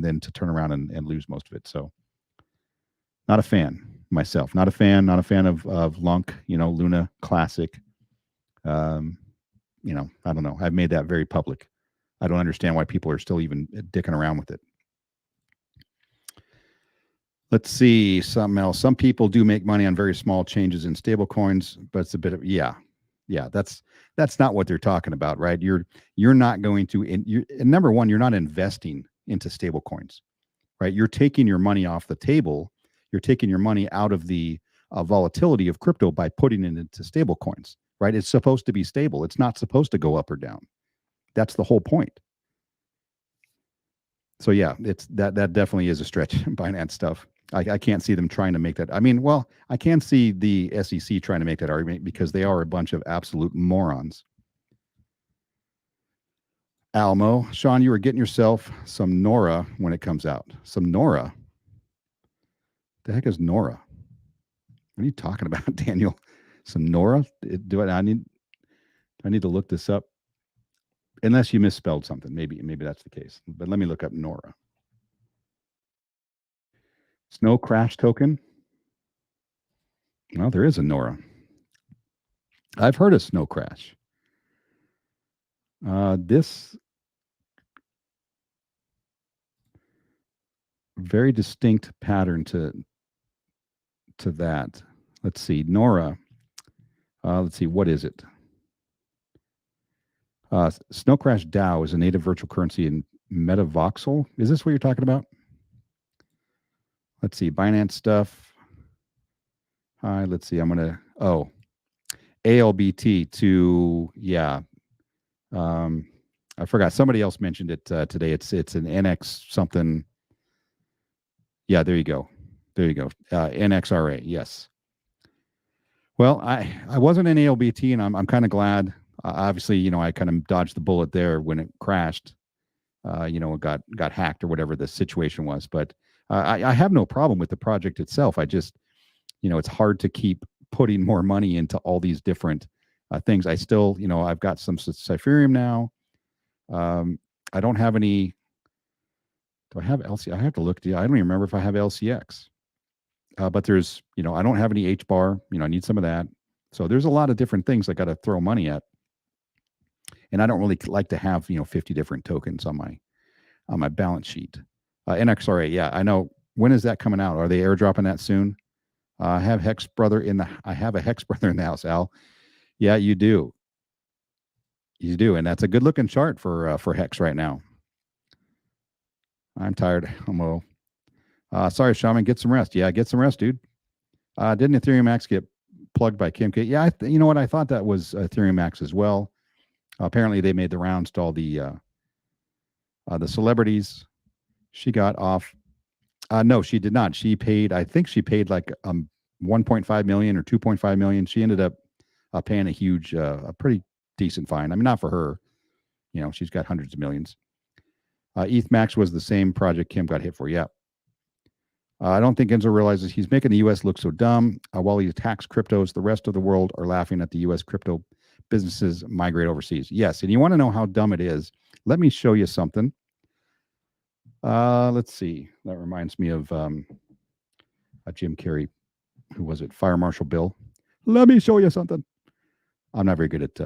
then to turn around and lose most of it. So, not a fan myself. Not a fan of Lunk. Luna Classic. I don't know. I've made that very public. I don't understand why people are still even dicking around with it. Let's see something else. Some people do make money on very small changes in stable coins, but it's a bit of that's not what they're talking about, right? You're not going to number one, you're not investing into stable coins, right? You're taking your money off the table. You're taking your money out of the volatility of crypto by putting it into stable coins, right? It's supposed to be stable. It's not supposed to go up or down. That's the whole point. So yeah, it's that definitely is a stretch. Binance stuff. I can't see them trying to make that. I mean, well, I can see the SEC trying to make that argument because they are a bunch of absolute morons. Almo, Sean, you were getting yourself some Nora when it comes out. Some Nora. The heck is Nora? What are you talking about, Daniel? Some Nora? I need to look this up? Unless you misspelled something. Maybe that's the case. But let me look up Nora. Snow Crash token. Well, there is a Nora. I've heard of Snow Crash. This very distinct pattern to that. Let's see, Nora. Let's see, what is it? Snow Crash DAO is a native virtual currency in Metavoxel. Is this what you're talking about? Let's see, Binance stuff. Hi, let's see. I'm gonna ALBT to I forgot. Somebody else mentioned it today. It's an NX something. Yeah, there you go. NXRA. Yes. Well, I wasn't in ALBT, and I'm kind of glad. Obviously, I kind of dodged the bullet there when it crashed. It got hacked or whatever the situation was. But I have no problem with the project itself. I just, it's hard to keep putting more money into all these different things. I still, I've got some Cypherium now. I don't have any. Do I have LC? I have to look. I don't even remember if I have LCX. But there's, I don't have any H bar. I need some of that. So there's a lot of different things I got to throw money at. And I don't really like to have, 50 different tokens on my balance sheet. NXRA, yeah, I know. When is that coming out? Are they airdropping that soon? I have a Hex brother in the house, Al. Yeah, you do. You do, and that's a good looking chart for Hex right now. I'm tired. Homo. Sorry, Shaman. Get some rest. Yeah, get some rest, dude. Didn't Ethereum Max get plugged by Kim K? Yeah, you know what? I thought that was Ethereum Max as well. Apparently, they made the rounds to all the celebrities. She got off. No, she did not. I think she paid like 1.5 million or 2.5 million. She ended up paying a pretty decent fine. I mean, not for her. She's got hundreds of millions. ETH Max was the same project Kim got hit for. Yeah. I don't think Enzo realizes he's making the U.S. look so dumb. While he attacks cryptos, the rest of the world are laughing at the U.S. crypto businesses migrate overseas. Yes, and you want to know how dumb it is? Let me show you something. Let's see. That reminds me of Jim Carrey. Who was it? Fire Marshal Bill. Let me show you something. I'm not very good at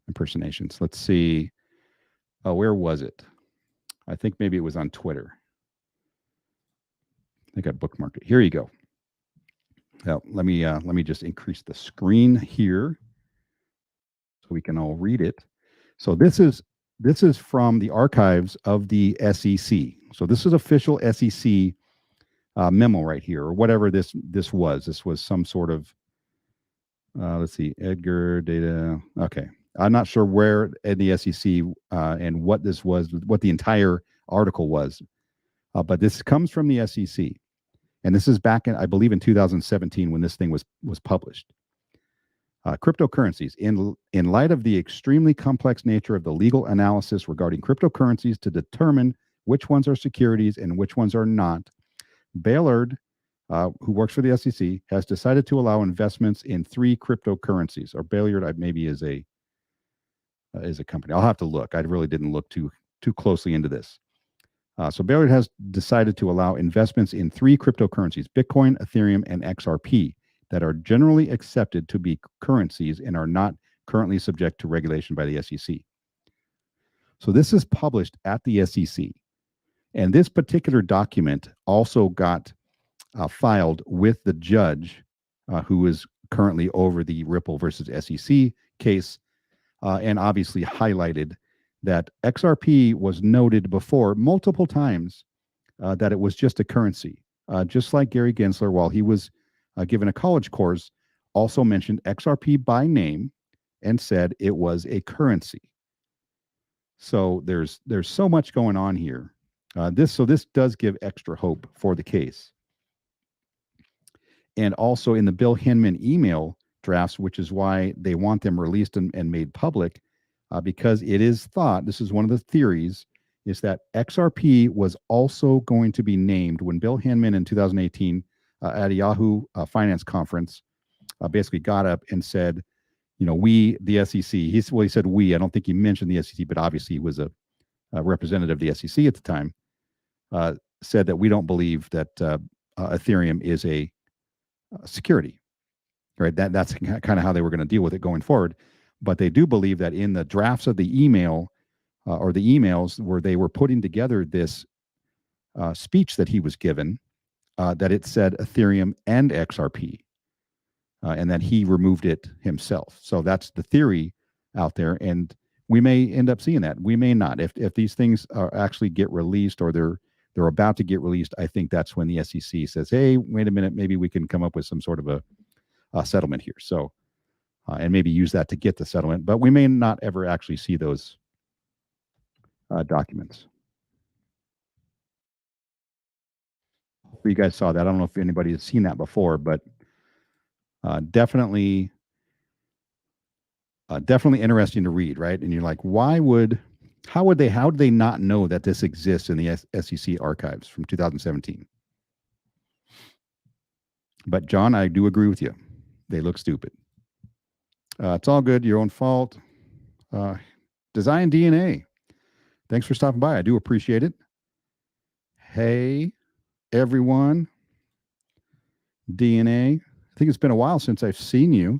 impersonations. Let's see. Where was it? I think maybe it was on Twitter. I think I bookmarked it. Here you go. Now, let me just increase the screen here so we can all read it. So this is from the archives of the SEC. So this is official SEC memo right here, or whatever this was. This was some sort of let's see, Edgar data. Okay, I'm not sure where in the SEC and what this was, what the entire article was, but this comes from the SEC, and this is back in, I believe, in 2017 when this thing was published. Cryptocurrencies. In light of the extremely complex nature of the legal analysis regarding cryptocurrencies to determine which ones are securities and which ones are not, Bailard, who works for the SEC, has decided to allow investments in 3 cryptocurrencies. Or Bailard maybe is a company. I'll have to look. I really didn't look too closely into this. So Bailard has decided to allow investments in 3 cryptocurrencies: Bitcoin, Ethereum, and XRP, that are generally accepted to be currencies and are not currently subject to regulation by the SEC. So this is published at the SEC. And this particular document also got filed with the judge who is currently over the Ripple versus SEC case, and obviously highlighted that XRP was noted before multiple times that it was just a currency. Just like Gary Gensler, while he was given a college course, also mentioned XRP by name and said it was a currency. So there's so much going on here. This does give extra hope for the case. and also in the Bill Hinman email drafts, which is why they want them released and made public, because it is thought, this is one of the theories, is that XRP was also going to be named when Bill Hinman in 2018 at a Yahoo finance conference basically got up and said, we, the SEC, he said we, I don't think he mentioned the SEC, but obviously he was a representative of the SEC at the time, said that we don't believe that Ethereum is a security, right? That's kind of how they were going to deal with it going forward. But they do believe that in the drafts of the email or the emails where they were putting together this speech that he was given, that it said Ethereum and XRP, and that he removed it himself. So that's the theory out there, and we may end up seeing that. We may not. If these things actually get released or they're about to get released, I think that's when the SEC says, hey, wait a minute, maybe we can come up with some sort of a settlement here. So, and maybe use that to get the settlement, but we may not ever actually see those documents. You guys saw that. I don't know if anybody has seen that before, but definitely interesting to read, right? And you're like, how would they not know that this exists in the SEC archives from 2017? But John, I do agree with you. They look stupid. It's all good. Your own fault. Design DNA. Thanks for stopping by. I do appreciate it. Hey, everyone. DNA. I think it's been a while since I've seen you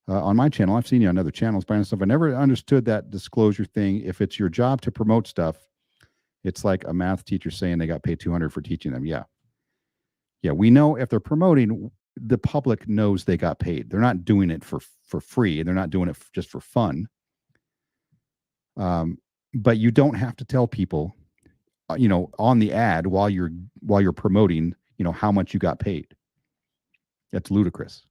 on my channel. I've seen you on other channels, buying stuff. I never understood that disclosure thing. If it's your job to promote stuff, it's like a math teacher saying they got paid $200 for teaching them. Yeah. We know if they're promoting, the public knows they got paid. They're not doing it for free. They're not doing it just for fun. But you don't have to tell people, on the ad while you're promoting, how much you got paid. That's ludicrous.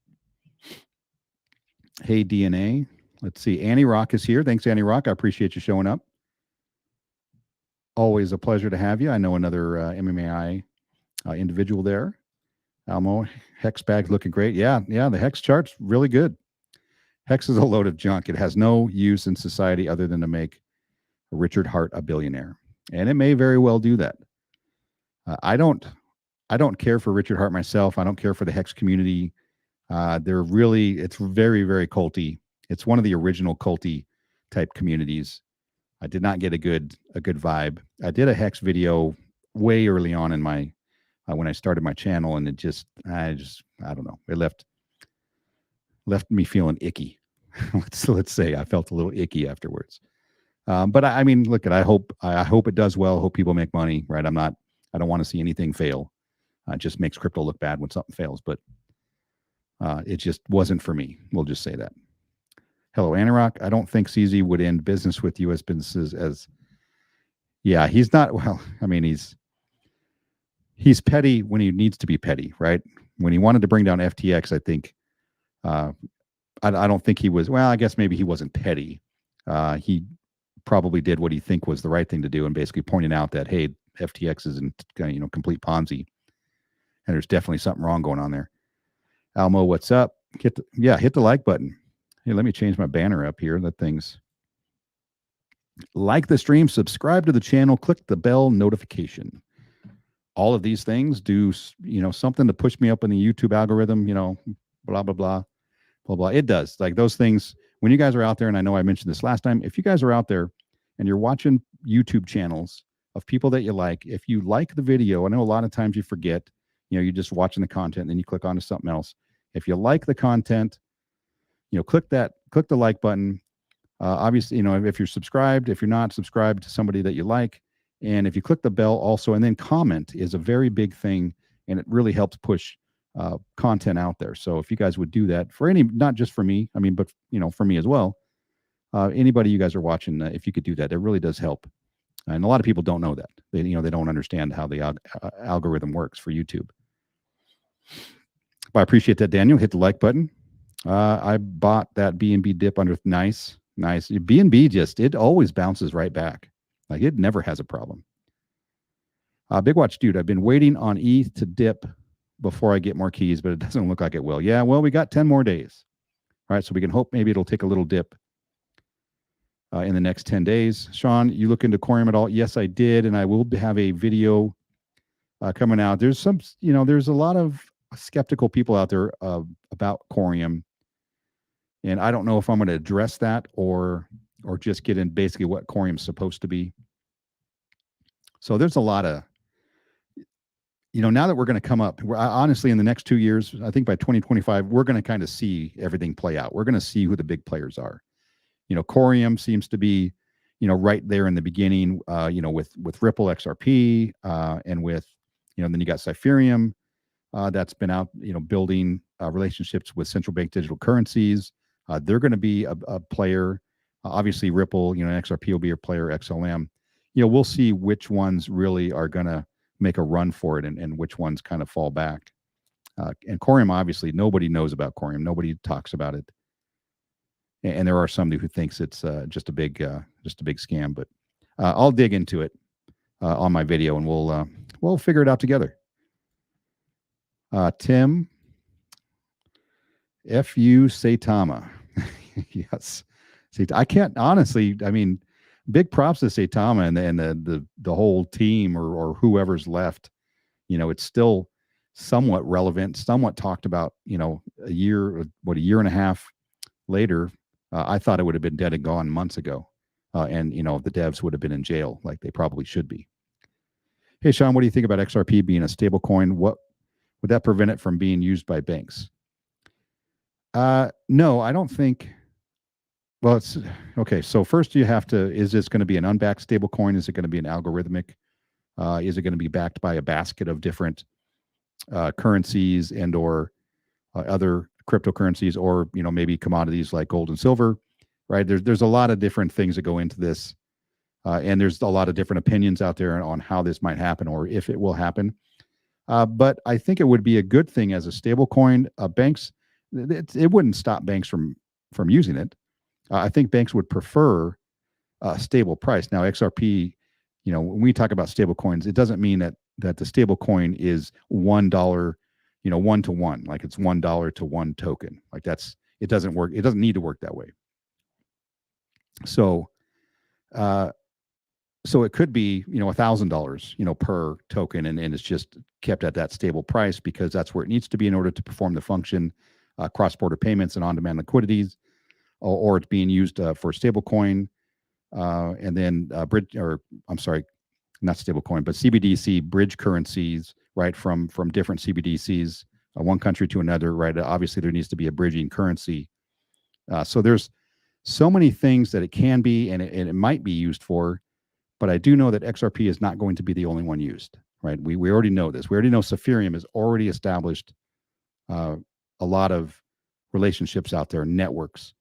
Hey, DNA. Let's see. Annie Rock is here. Thanks, Annie Rock. I appreciate you showing up. Always a pleasure to have you. I know another MMAI individual there. Almo, Hex bag's looking great. Yeah, the Hex chart's really good. Hex is a load of junk. It has no use in society other than to make Richard Hart a billionaire. And it may very well do that. I don't care for Richard Hart myself. I don't care for the Hex community. It's very, very culty. It's one of the original culty type communities. I did not get a good vibe. I did a Hex video way early on in my when I started my channel, and I don't know. It left me feeling icky. let's say I felt a little icky afterwards. But I mean, look, I hope it does well. I hope people make money, right? I don't want to see anything fail. It just makes crypto look bad when something fails, but it just wasn't for me. We'll just say that. Hello, Anirok. I don't think CZ would end business with U.S. businesses yeah, he's not. Well, I mean, he's petty when he needs to be petty, right? When he wanted to bring down FTX, I think, I don't think he was, well, I guess maybe he wasn't petty. He probably did what he think was the right thing to do, and basically pointing out that, hey, FTX is in complete Ponzi, and there's definitely something wrong going on there. Almo, what's up? Hit the like button. Hey, let me change my banner up here. That thing's like the stream, subscribe to the channel, click the bell notification. All of these things do, something to push me up in the YouTube algorithm, blah, blah, blah, blah, blah. It does. Like those things, when you guys are out there, and I know I mentioned this last time, if you guys are out there and you're watching YouTube channels of people that you like, if you like the video, I know a lot of times you forget, you're just watching the content and then you click onto something else. If you like the content, click the like button. Obviously, if you're subscribed, if you're not subscribed to somebody that you like, and if you click the bell also, and then comment is a very big thing, and it really helps push content out there. So if you guys would do that for not just for me, I mean, but for me as well, anybody you guys are watching, if you could do that, it really does help. And a lot of people don't know that. They don't understand how the algorithm works for YouTube. But I appreciate that, Daniel. Hit the like button. I bought that BNB dip under nice. BNB it always bounces right back. Like it never has a problem. Big Watch dude, I've been waiting on ETH to dip before I get more keys, but it doesn't look like it will. Yeah, well, we got 10 more days. All right, so we can hope maybe it'll take a little dip in the next 10 days. Sean, you look into Corium at all? Yes, I did, and I will have a video coming out. There's there's a lot of skeptical people out there about Corium, and I don't know if I'm going to address that or just get in basically what Corium's supposed to be. So there's a lot of, now that we're going to come up, honestly, in the next 2 years, I think by 2025, we're going to kind of see everything play out. We're going to see who the big players are. Corium seems to be, right there in the beginning, with Ripple XRP, and with, then you got Cypherium, that's been out, building relationships with central bank digital currencies. They're going to be a player. Obviously, Ripple, XRP will be a player, XLM. We'll see which ones really are going to make a run for it and which ones kind of fall back. And Corium, obviously, nobody knows about Corium. Nobody talks about it. And there are some who thinks it's just a big scam. But I'll dig into it on my video, and we'll figure it out together. Tim, F.U. Saitama. Yes. I can't, honestly, I mean, big props to Saitama and the whole team or whoever's left. It's still somewhat relevant, somewhat talked about, a year and a half later. I thought it would have been dead and gone months ago. And the devs would have been in jail like they probably should be. Hey, Sean, what do you think about XRP being a stable coin? What would that prevent it from being used by banks? No, I don't think. Well, it's okay. So first you have to, is this going to be an unbacked stable coin? Is it going to be an algorithmic? Is it going to be backed by a basket of different currencies and or other cryptocurrencies, or maybe commodities like gold and silver, right? There's a lot of different things that go into this, and there's a lot of different opinions out there on how this might happen or if it will happen. But I think it would be a good thing as a stable coin. Banks, it wouldn't stop banks from using it. I think banks would prefer a stable price. Now, XRP, when we talk about stable coins, it doesn't mean that the stable coin is $1, 1-to-1, like it's $1 to one token. Like it doesn't work. It doesn't need to work that way. So, so it could be, $1,000, per token, and it's just kept at that stable price because that's where it needs to be in order to perform the function, cross-border payments and on-demand liquidities, or it's being used for stablecoin, and then not stablecoin, but CBDC bridge currencies, right, from different CBDCs, one country to another, right? Obviously, there needs to be a bridging currency. So there's so many things that it can be, and it might be used for, but I do know that XRP is not going to be the only one used, right? We already know this. We already know Cypherium has already established a lot of relationships out there, networks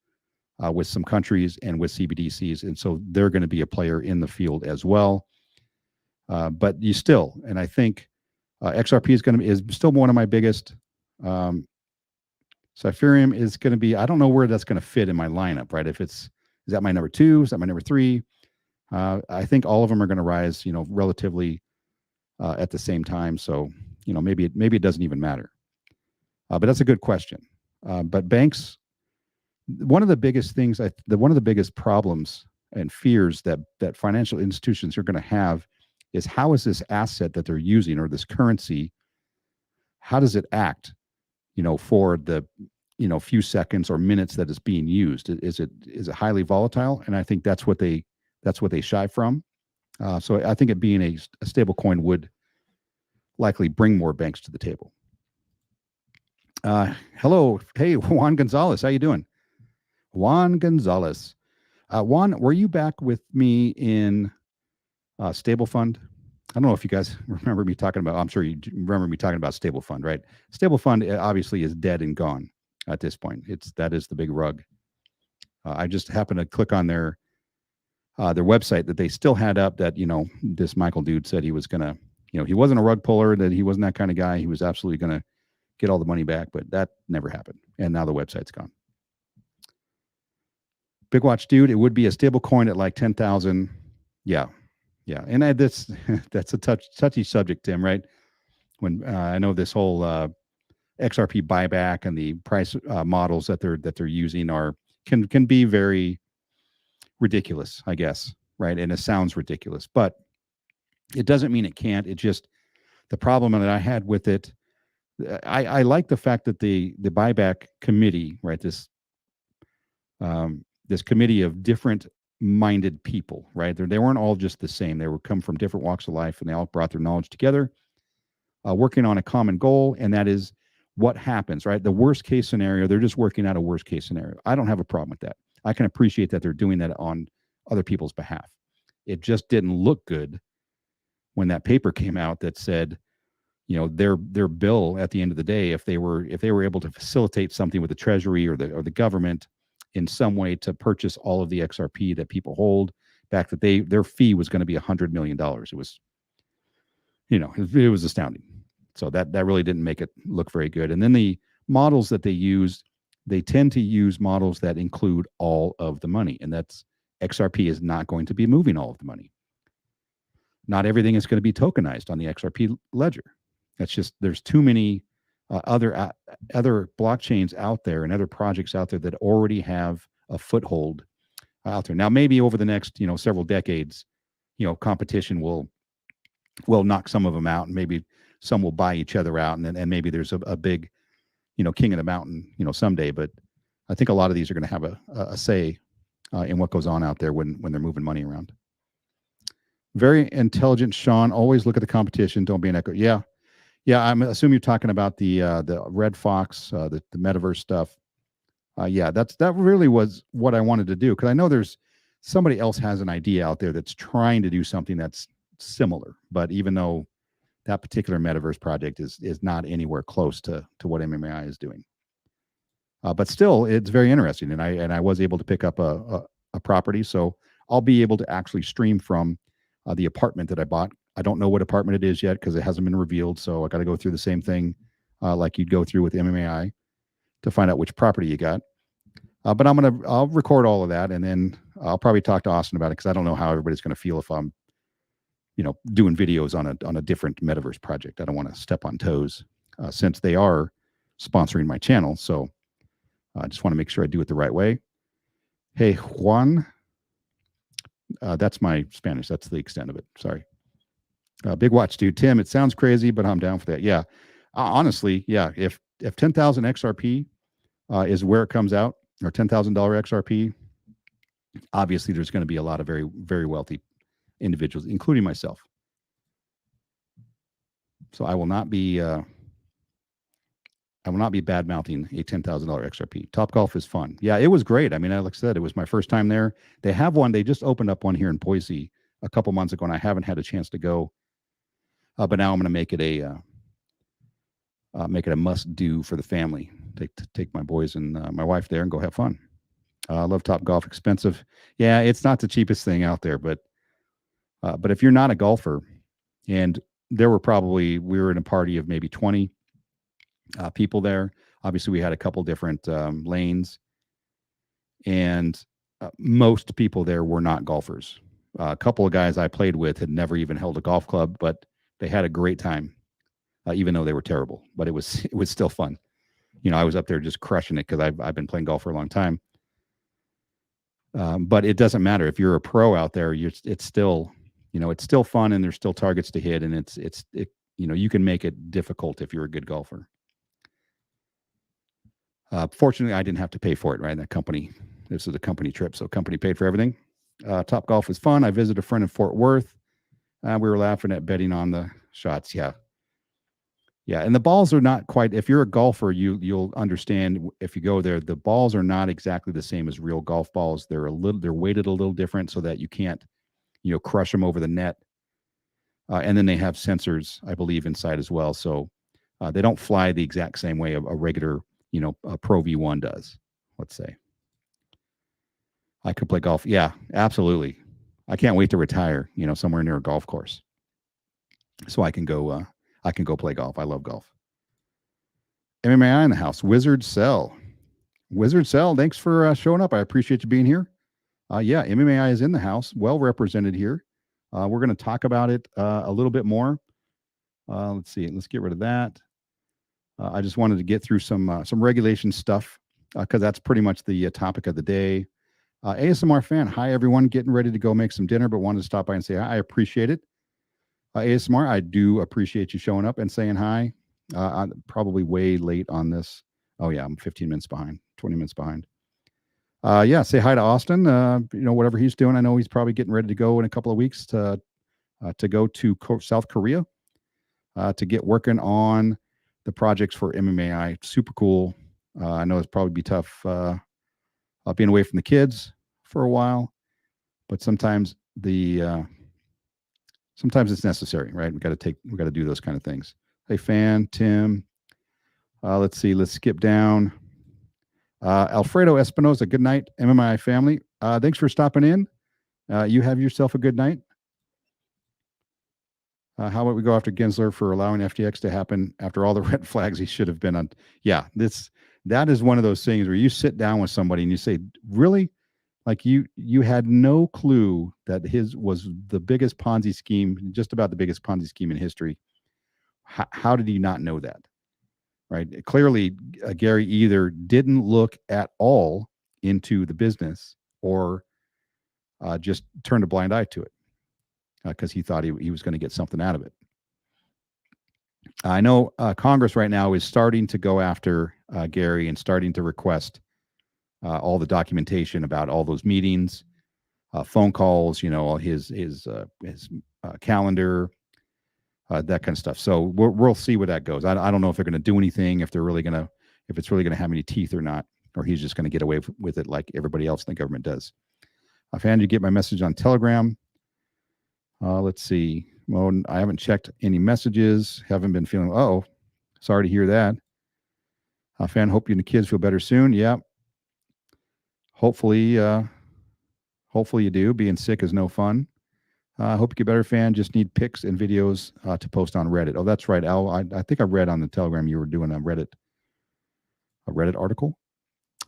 with some countries and with CBDCs, and so they're going to be a player in the field as well. But you still, and I think XRP is still one of my biggest. Cypherium is going to be, I don't know where that's going to fit in my lineup, right? Is that my number 2? Is that my number 3? I think all of them are going to rise, relatively at the same time. So, maybe it doesn't even matter. But that's a good question. But banks, one of the biggest things, one of the biggest problems and fears that financial institutions are going to have is, how is this asset that they're using, or this currency, how does it act, for the, few seconds or minutes that it's being used? Is it highly volatile? And I think that's what they shy from. So I think it being a stable coin would likely bring more banks to the table. Hello. Hey, Juan Gonzalez. How you doing? Juan Gonzalez. Juan, were you back with me in Stable Fund? I don't know if you guys remember me talking about, I'm sure you remember me talking about Stable Fund, right? Stable Fund obviously is dead and gone at this point. That is the big rug. I just happened to click on their website that they still had up, that, this Michael dude said he was going to, he wasn't a rug puller, that he wasn't that kind of guy. He was absolutely going to get all the money back, but that never happened. And now the website's gone. Big Watch dude, it would be a stable coin at like 10,000. Yeah. And that's a touchy subject, Tim, right? When I know this whole XRP buyback and the price models that they're using can be very ridiculous, I guess, right? And it sounds ridiculous, but it doesn't mean it can't. It just the problem that I had with it. I like the fact that the buyback committee, right? This committee of different minded people, right? They weren't all just the same. They were come from different walks of life, and they all brought their knowledge together, working on a common goal, and that is what happens, right? The worst case scenario. They're just working out a worst case scenario. I don't have a problem with that. I can appreciate that they're doing that on other people's behalf. It just didn't look good when that paper came out that said, their bill at the end of the day, if they were able to facilitate something with the Treasury or the government in some way to purchase all of the XRP that people hold, back that their fee was going to be $100 million. It was, it was astounding. So that really didn't make it look very good. And then the models that they use, they tend to use models that include all of the money, and that's XRP is not going to be moving all of the money. Not everything is going to be tokenized on the XRP ledger. That's just, there's too many other blockchains out there and other projects out there that already have a foothold out there. Now, maybe over the next, several decades, competition will knock some of them out, and maybe some will buy each other out, and maybe there's a big, king of the mountain, someday. But I think a lot of these are going to have a say in what goes on out there when they're moving money around. Very intelligent, Sean. Always look at the competition. Don't be an echo. Yeah. I'm assuming you're talking about the Red Fox, the metaverse stuff. Yeah, that really was what I wanted to do, because I know there's somebody else has an idea out there that's trying to do something that's similar. But even though that particular metaverse project is not anywhere close to what MMAI is doing, but still, it's very interesting. And I was able to pick up a property, so I'll be able to actually stream from the apartment that I bought. I don't know what apartment it is yet because it hasn't been revealed. So I got to go through the same thing like you'd go through with MMAI to find out which property you got. But I'll record all of that, and then I'll probably talk to Austin about it, because I don't know how everybody's going to feel if I'm, doing videos on a different metaverse project. I don't want to step on toes since they are sponsoring my channel. So I just want to make sure I do it the right way. Hey, Juan. That's my Spanish. That's the extent of it. Sorry. Big watch, dude. Tim, it sounds crazy, but I'm down for that. Yeah. Honestly, yeah. If 10,000 XRP is where it comes out, or $10,000 XRP, obviously there's going to be a lot of very, very wealthy individuals, including myself. So I will not be bad mouthing a $10,000 XRP. Topgolf is fun. Yeah, it was great. I mean, like I said, it was my first time there. They have one. They just opened up one here in Boise a couple months ago, and I haven't had a chance to go. But now I'm going to make it a must do for the family. Take my boys and my wife there and go have fun. I love Topgolf. Expensive. Yeah, it's not the cheapest thing out there, but if you're not a golfer, and we were in a party of maybe 20 people there. Obviously, we had a couple different lanes, and most people there were not golfers. A couple of guys I played with had never even held a golf club, but they had a great time, even though they were terrible. But it was still fun. I was up there just crushing it, because I've been playing golf for a long time. But it doesn't matter if you're a pro out there. It's still fun, and there's still targets to hit, and you can make it difficult if you're a good golfer. Fortunately, I didn't have to pay for it, right? This is a company trip, so company paid for everything. Topgolf was fun. I visited a friend in Fort Worth. We were laughing at betting on the shots. Yeah. And the balls are not quite, if you're a golfer, you'll understand if you go there, the balls are not exactly the same as real golf balls. They're weighted a little different so that you can't, crush them over the net. And then they have sensors, I believe, inside as well. So they don't fly the exact same way a regular, a Pro V1 does, let's say. I could play golf. Yeah, absolutely. I can't wait to retire, somewhere near a golf course, so I can go play golf. I love golf. MMAI in the house. Wizard Cell. Thanks for showing up. I appreciate you being here. Yeah, MMAI is in the house, well represented here. We're going to talk about it a little bit more. Let's see. Let's get rid of that. I just wanted to get through some regulation stuff because that's pretty much the topic of the day. ASMR fan, hi everyone, getting ready to go make some dinner, but wanted to stop by and say hi. I appreciate it. ASMR, I do appreciate you showing up and saying hi. I'm probably way late on this. Oh yeah, I'm 15 minutes behind, 20 minutes behind. Yeah, say hi to Austin. Whatever he's doing, I know he's probably getting ready to go in a couple of weeks to go to South Korea to get working on the projects for MMAI. Super cool. I know it's probably be tough being away from the kids for a while, but sometimes sometimes it's necessary, right? We got to do those kind of things. Hey, fan Tim. Let's see. Let's skip down. Alfredo Espinoza. Good night, MMI family. Thanks for stopping in. You have yourself a good night. How about we go after Gensler for allowing FTX to happen after all the red flags he should have been on? Yeah, that is one of those things where you sit down with somebody and you say, really? Like you had no clue that his was the biggest Ponzi scheme, just about the biggest Ponzi scheme in history. How did he not know that? Right? Clearly, Gary either didn't look at all into the business or just turned a blind eye to it because he thought he was going to get something out of it. I know Congress right now is starting to go after Gary and starting to request all the documentation about all those meetings, phone calls, his calendar, that kind of stuff. So we'll see where that goes. I don't know if they're going to do anything, if it's really going to have any teeth or not, or he's just going to get away with it like everybody else in the government does. Fan, you get my message on Telegram? Let's see. Well, I haven't checked any messages. Haven't been feeling. Oh, sorry to hear that. Fan, hope you and the kids feel better soon. Yeah. Hopefully you do. Being sick is no fun. Hope you get better, fan. Just need pics and videos to post on Reddit. Oh, that's right, Al. I think I read on the Telegram you were doing a Reddit article.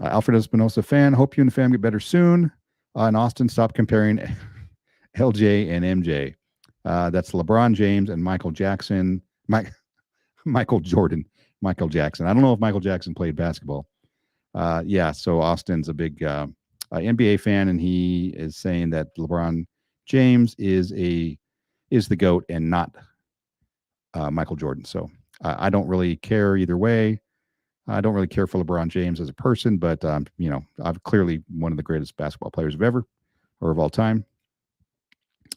Alfred Espinosa, fan. Hope you and the fam get better soon. And Austin, stop comparing LJ and MJ. That's LeBron James and Michael Jackson. Michael Jordan. Michael Jackson. I don't know if Michael Jackson played basketball. Yeah, so Austin's a big NBA fan, and he is saying that LeBron James is the GOAT and not Michael Jordan. So I don't really care either way. I don't really care for LeBron James as a person, but I'm clearly one of the greatest basketball players of ever or of all time.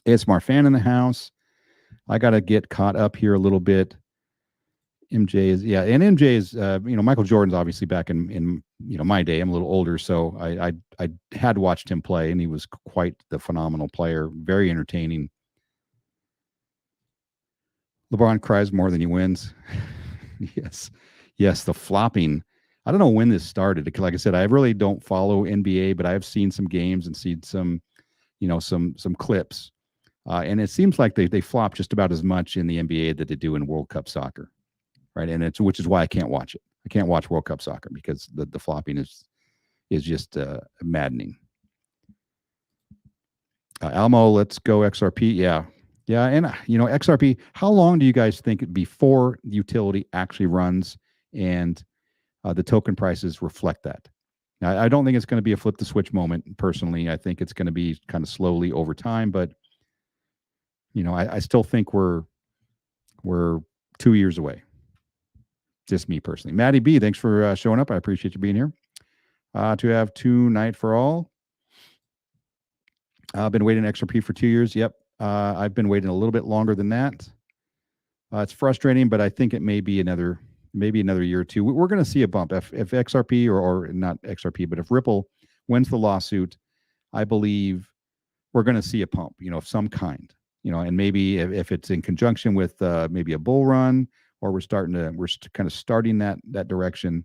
ASMR fan in the house. I got to get caught up here a little bit. MJ is, yeah, and MJ is, Michael Jordan's obviously back in my day. I'm a little older, so I had watched him play, and he was quite the phenomenal player, very entertaining. LeBron cries more than he wins. Yes, the flopping. I don't know when this started. Like I said, I really don't follow NBA, but I've seen some games and seen some clips, and it seems like they flop just about as much in the NBA that they do in World Cup soccer. Right, and which is why I can't watch it. I can't watch World Cup soccer because the flopping is just maddening. Almo, let's go XRP. Yeah, and XRP. How long do you guys think before the utility actually runs and the token prices reflect that? Now, I don't think it's going to be a flip the switch moment. Personally, I think it's going to be kind of slowly over time. But I still think we're 2 years away. Just me personally. Maddie B, thanks for showing up. I appreciate you being here. To have tonight for all. I've been waiting XRP for 2 years. Yep. I've been waiting a little bit longer than that. It's frustrating, but I think it may be another year or two. We're going to see a bump. If XRP or not XRP, but if Ripple wins the lawsuit, I believe we're going to see a pump, of some kind, and maybe if it's in conjunction with maybe a bull run, or we're kind of starting that direction,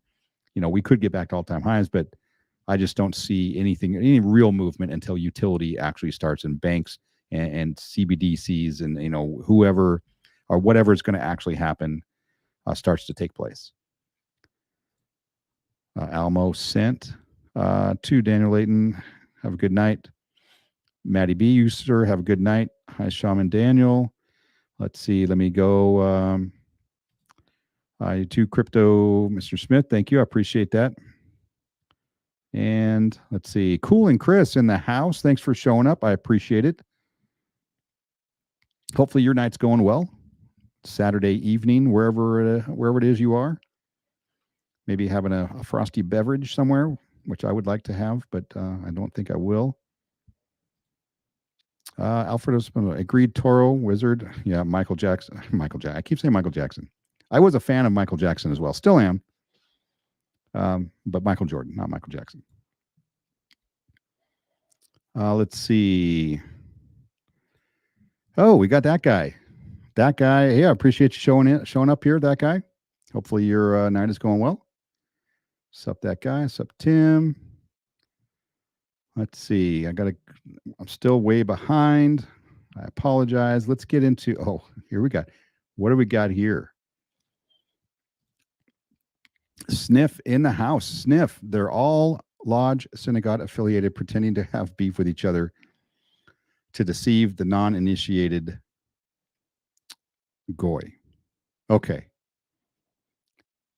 we could get back to all-time highs, but I just don't see any real movement until utility actually starts, and banks and CBDCs and whoever or whatever is going to actually happen starts to take place. Almo sent to Daniel Layton. Have a good night. Maddie B, you sir, have a good night. Hi, Shaman Daniel. Let's see. Let me go. You too, Crypto, Mr. Smith. Thank you. I appreciate that. And let's see. Cool and Chris in the house. Thanks for showing up. I appreciate it. Hopefully your night's going well. Saturday evening, wherever it is you are. Maybe having a frosty beverage somewhere, which I would like to have, but I don't think I will. Alfredo Espinosa, agreed. Toro Wizard. Yeah, Michael Jackson. I keep saying Michael Jackson. I was a fan of Michael Jackson as well. Still am. But Michael Jordan, not Michael Jackson. Let's see. Oh, we got that guy. That guy. Hey, I appreciate you showing up here. That guy. Hopefully your night is going well. Sup, that guy. Sup, Tim. Let's see. I'm still way behind. I apologize. Let's get into. Oh, here we got. What do we got here? Sniff in the house. Sniff. They're all lodge synagogue affiliated, pretending to have beef with each other to deceive the non-initiated goy. Okay.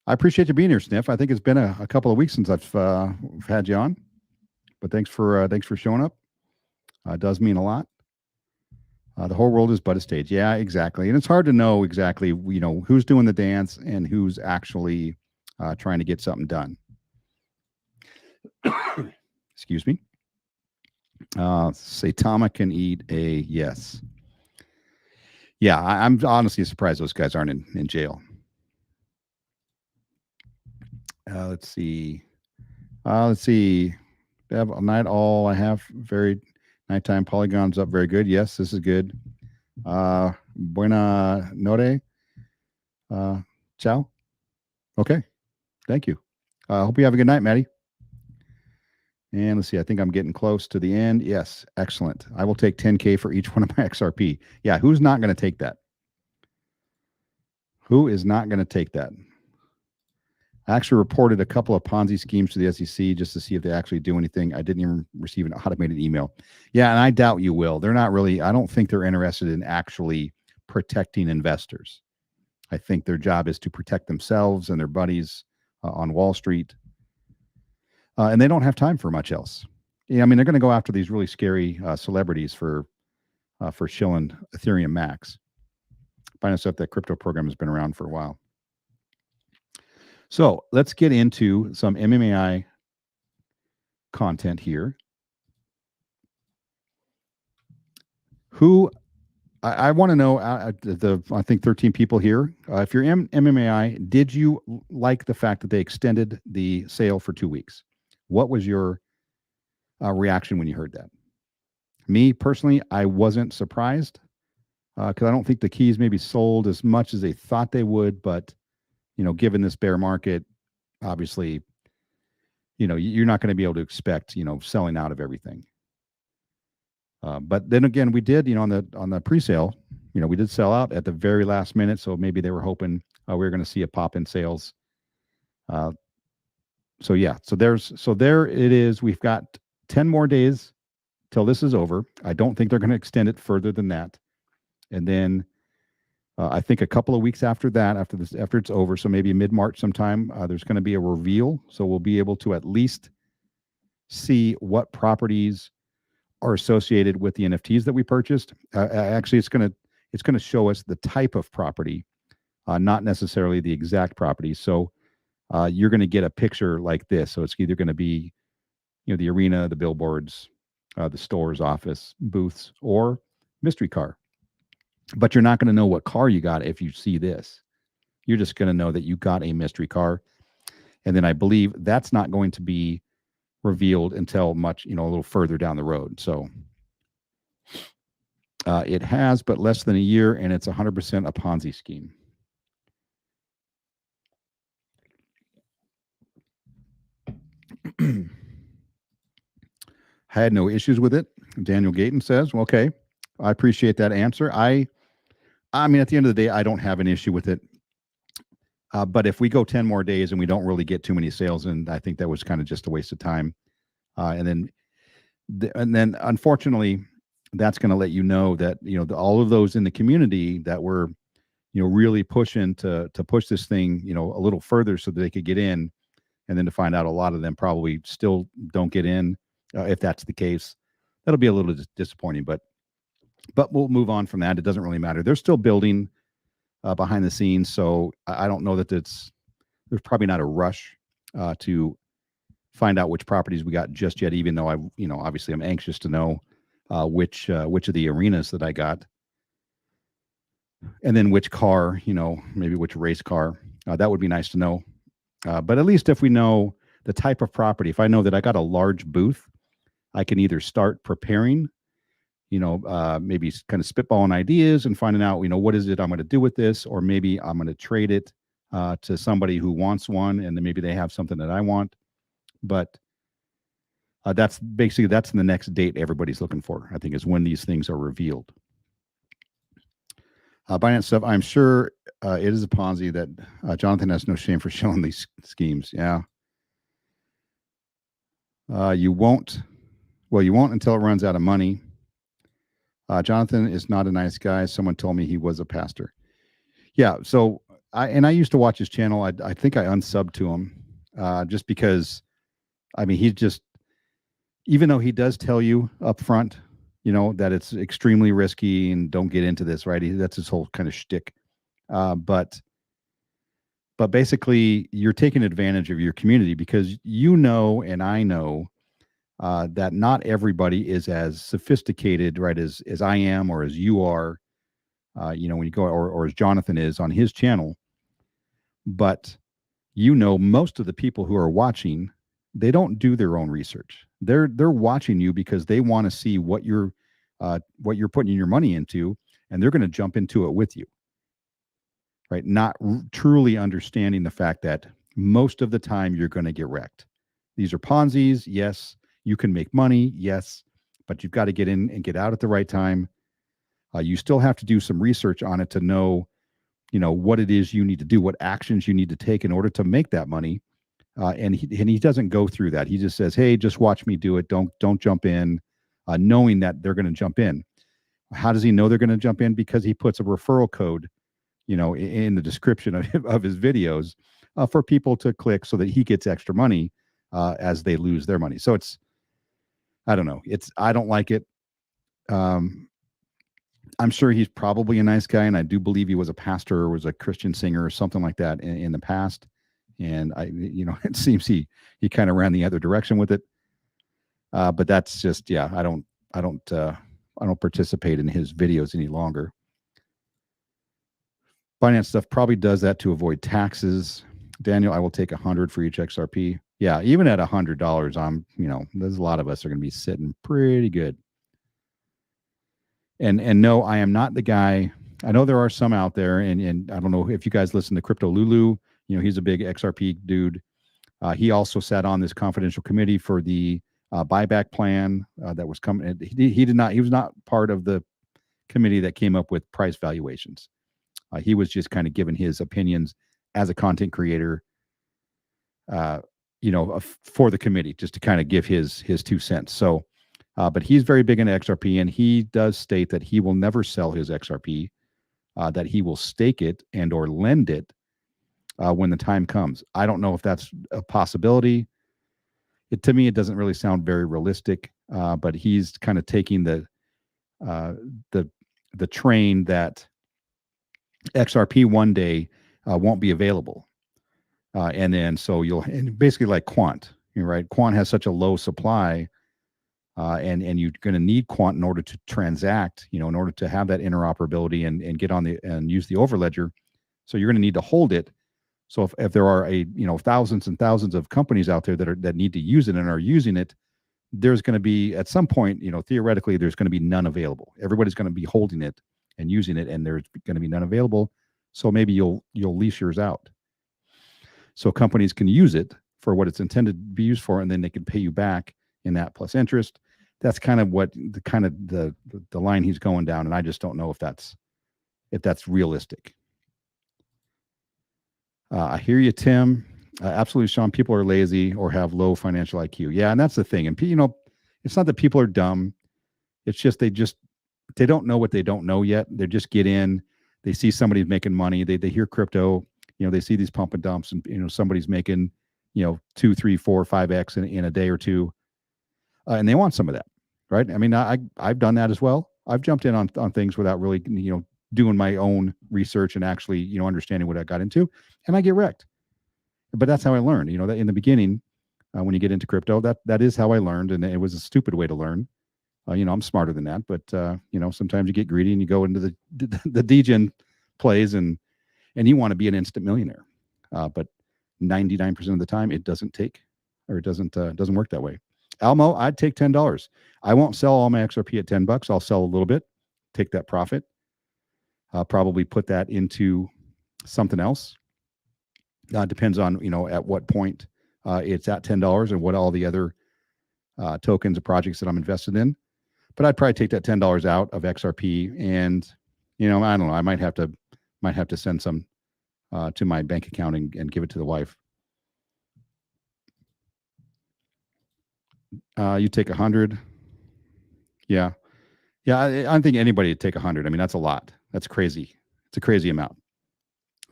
I appreciate you being here, Sniff. I think it's been a couple of weeks since I've had you on, but thanks for showing up. It does mean a lot. The whole world is but a stage. Yeah, exactly. And it's hard to know exactly, who's doing the dance and who's actually trying to get something done. Excuse me. Saitama can eat a yes. Yeah, I'm honestly surprised those guys aren't in jail. Let's see. Have a night all. I have very nighttime polygons up. Very good. Yes, this is good. Buena noche. Ciao. Okay. Thank you. Hope you have a good night, Maddie. And let's see. I think I'm getting close to the end. Yes. Excellent. I will take 10K for each one of my XRP. Yeah. Who's not going to take that? Who is not going to take that? I actually reported a couple of Ponzi schemes to the SEC just to see if they actually do anything. I didn't even receive an automated email. Yeah, and I doubt you will. They're not really, I don't think they're interested in actually protecting investors. I think their job is to protect themselves and their buddies on Wall Street. And they don't have time for much else. Yeah, I mean, they're going to go after these really scary celebrities for shilling Ethereum Max. Binance up that crypto program has been around for a while. So let's get into some MMAI content here. Who I want to know, I think 13 people here. If you're MMAI, did you like the fact that they extended the sale for 2 weeks? What was your reaction when you heard that? Me personally, I wasn't surprised because I don't think the keys maybe sold as much as they thought they would, but given this bear market, obviously, you're not going to be able to expect, selling out of everything. But then again, we did, on the pre-sale, we did sell out at the very last minute. So maybe they were hoping we were going to see a pop in sales. So there it is. We've got 10 more days till this is over. I don't think they're going to extend it further than that. And then I think a couple of weeks after that, after it's over, so maybe mid-March sometime, there's going to be a reveal. So we'll be able to at least see what properties are associated with the NFTs that we purchased. Actually, it's going to show us the type of property, not necessarily the exact property. So you're going to get a picture like this. So it's either going to be, the arena, the billboards, the stores, office, booths, or mystery car. But you're not going to know what car you got if you see this. You're just going to know that you got a mystery car. And then I believe that's not going to be revealed until much, a little further down the road. So it has, but less than a year, and it's 100% a Ponzi scheme. Had no issues with it. Daniel Gayton says, well, okay, I appreciate that answer. I mean, at the end of the day, I don't have an issue with it. But if we go 10 more days and we don't really get too many sales, and I think that was kind of just a waste of time. And then unfortunately, that's going to let you know that, all of those in the community that were, really pushing to push this thing, a little further so that they could get in, and then to find out a lot of them probably still don't get in. If that's the case, that'll be a little disappointing, but we'll move on from that. It doesn't really matter. They're still building behind the scenes, so I don't know that there's probably not a rush to find out which properties we got just yet, even though obviously I'm anxious to know which of the arenas that I got, and then which car, maybe which race car. That would be nice to know. But at least if we know the type of property, if I know that I got a large booth, I can either start preparing, maybe kind of spitballing ideas and finding out, what is it I'm going to do with this, or maybe I'm going to trade it to somebody who wants one, and then maybe they have something that I want. But that's in the next date everybody's looking for, I think, is when these things are revealed. Binance stuff, I'm sure it is a Ponzi that Jonathan has no shame for showing these schemes. Yeah. You won't until it runs out of money. Jonathan is not a nice guy. Someone told me he was a pastor. Yeah. So I used to watch his channel. I think I unsubbed to him just because, he's just, even though he does tell you up front, that it's extremely risky and don't get into this, right? That's his whole kind of shtick. But basically, you're taking advantage of your community because and I know that not everybody is as sophisticated, right, as I am or as you are, when you go, or as Jonathan is on his channel. But most of the people who are watching, they don't do their own research. They're watching you because they want to see what you're putting your money into, and they're going to jump into it with you, right? Not truly understanding the fact that most of the time you're going to get wrecked. These are Ponzi's, yes. You can make money, yes, but you've got to get in and get out at the right time. You still have to do some research on it to know, what it is you need to do, what actions you need to take in order to make that money. And he doesn't go through that. He just says, "Hey, just watch me do it. Don't jump in," knowing that they're going to jump in. How does he know they're going to jump in? Because he puts a referral code, in the description of his videos for people to click so that he gets extra money as they lose their money. So I don't know. I don't like it. I'm sure he's probably a nice guy, and I do believe he was a pastor or was a Christian singer or something like that in the past. And it seems he kind of ran the other direction with it. But that's just, yeah, I don't participate in his videos any longer. Binance stuff probably does that to avoid taxes. Daniel, I will take 100 for each XRP. Yeah, even at $100, there's a lot of us are going to be sitting pretty good. And no, I am not the guy. I know there are some out there, and I don't know if you guys listen to Crypto Lulu. He's a big XRP dude. He also sat on this confidential committee for the buyback plan that was coming. He was not part of the committee that came up with price valuations. He was just kind of giving his opinions as a content creator, for the committee, just to kind of give his 2 cents. So, but he's very big into XRP, and he does state that he will never sell his XRP, that he will stake it and or lend it when the time comes. I don't know if that's a possibility. To me, it doesn't really sound very realistic. But he's kind of taking the train that XRP one day won't be available, and then so and basically like Quant, right? Quant has such a low supply, and you're going to need Quant in order to transact, in order to have that interoperability and get on and use the overledger. So you're going to need to hold it. So if there are thousands and thousands of companies out there that need to use it and are using it, there's going to be at some point, theoretically, there's going to be none available. Everybody's going to be holding it and using it, and there's going to be none available. So maybe you'll lease yours out, so companies can use it for what it's intended to be used for, and then they can pay you back in that plus interest. That's kind of what the line he's going down, and I just don't know if that's realistic. I hear you, Tim. Absolutely, Sean. People are lazy or have low financial IQ. Yeah, and that's the thing. And it's not that people are dumb. It's just they don't know what they don't know yet. They just get in. They see somebody making money. They hear crypto. They see these pump and dumps, and somebody's making 2, 3, 4, 5x in a day or two, and they want some of that, right? I mean, I've done that as well. I've jumped in on things without really doing my own research and actually understanding what I got into, and I get wrecked. But that's how I learned. That in the beginning, when you get into crypto, that is how I learned, and it was a stupid way to learn. I'm smarter than that, but sometimes you get greedy and you go into the degen plays and you want to be an instant millionaire. But 99% of the time it doesn't work that way. Almo, I'd take $10. I won't sell all my XRP at $10. I'll sell a little bit, take that profit. I'll probably put that into something else. Depends on, at what point it's at $10 and what all the other tokens or projects that I'm invested in. But I'd probably take that $10 out of XRP, and I don't know. I might have to send some to my bank account and give it to the wife. You take 100. Yeah. I don't think anybody would take 100. I mean, that's a lot. That's crazy. It's a crazy amount.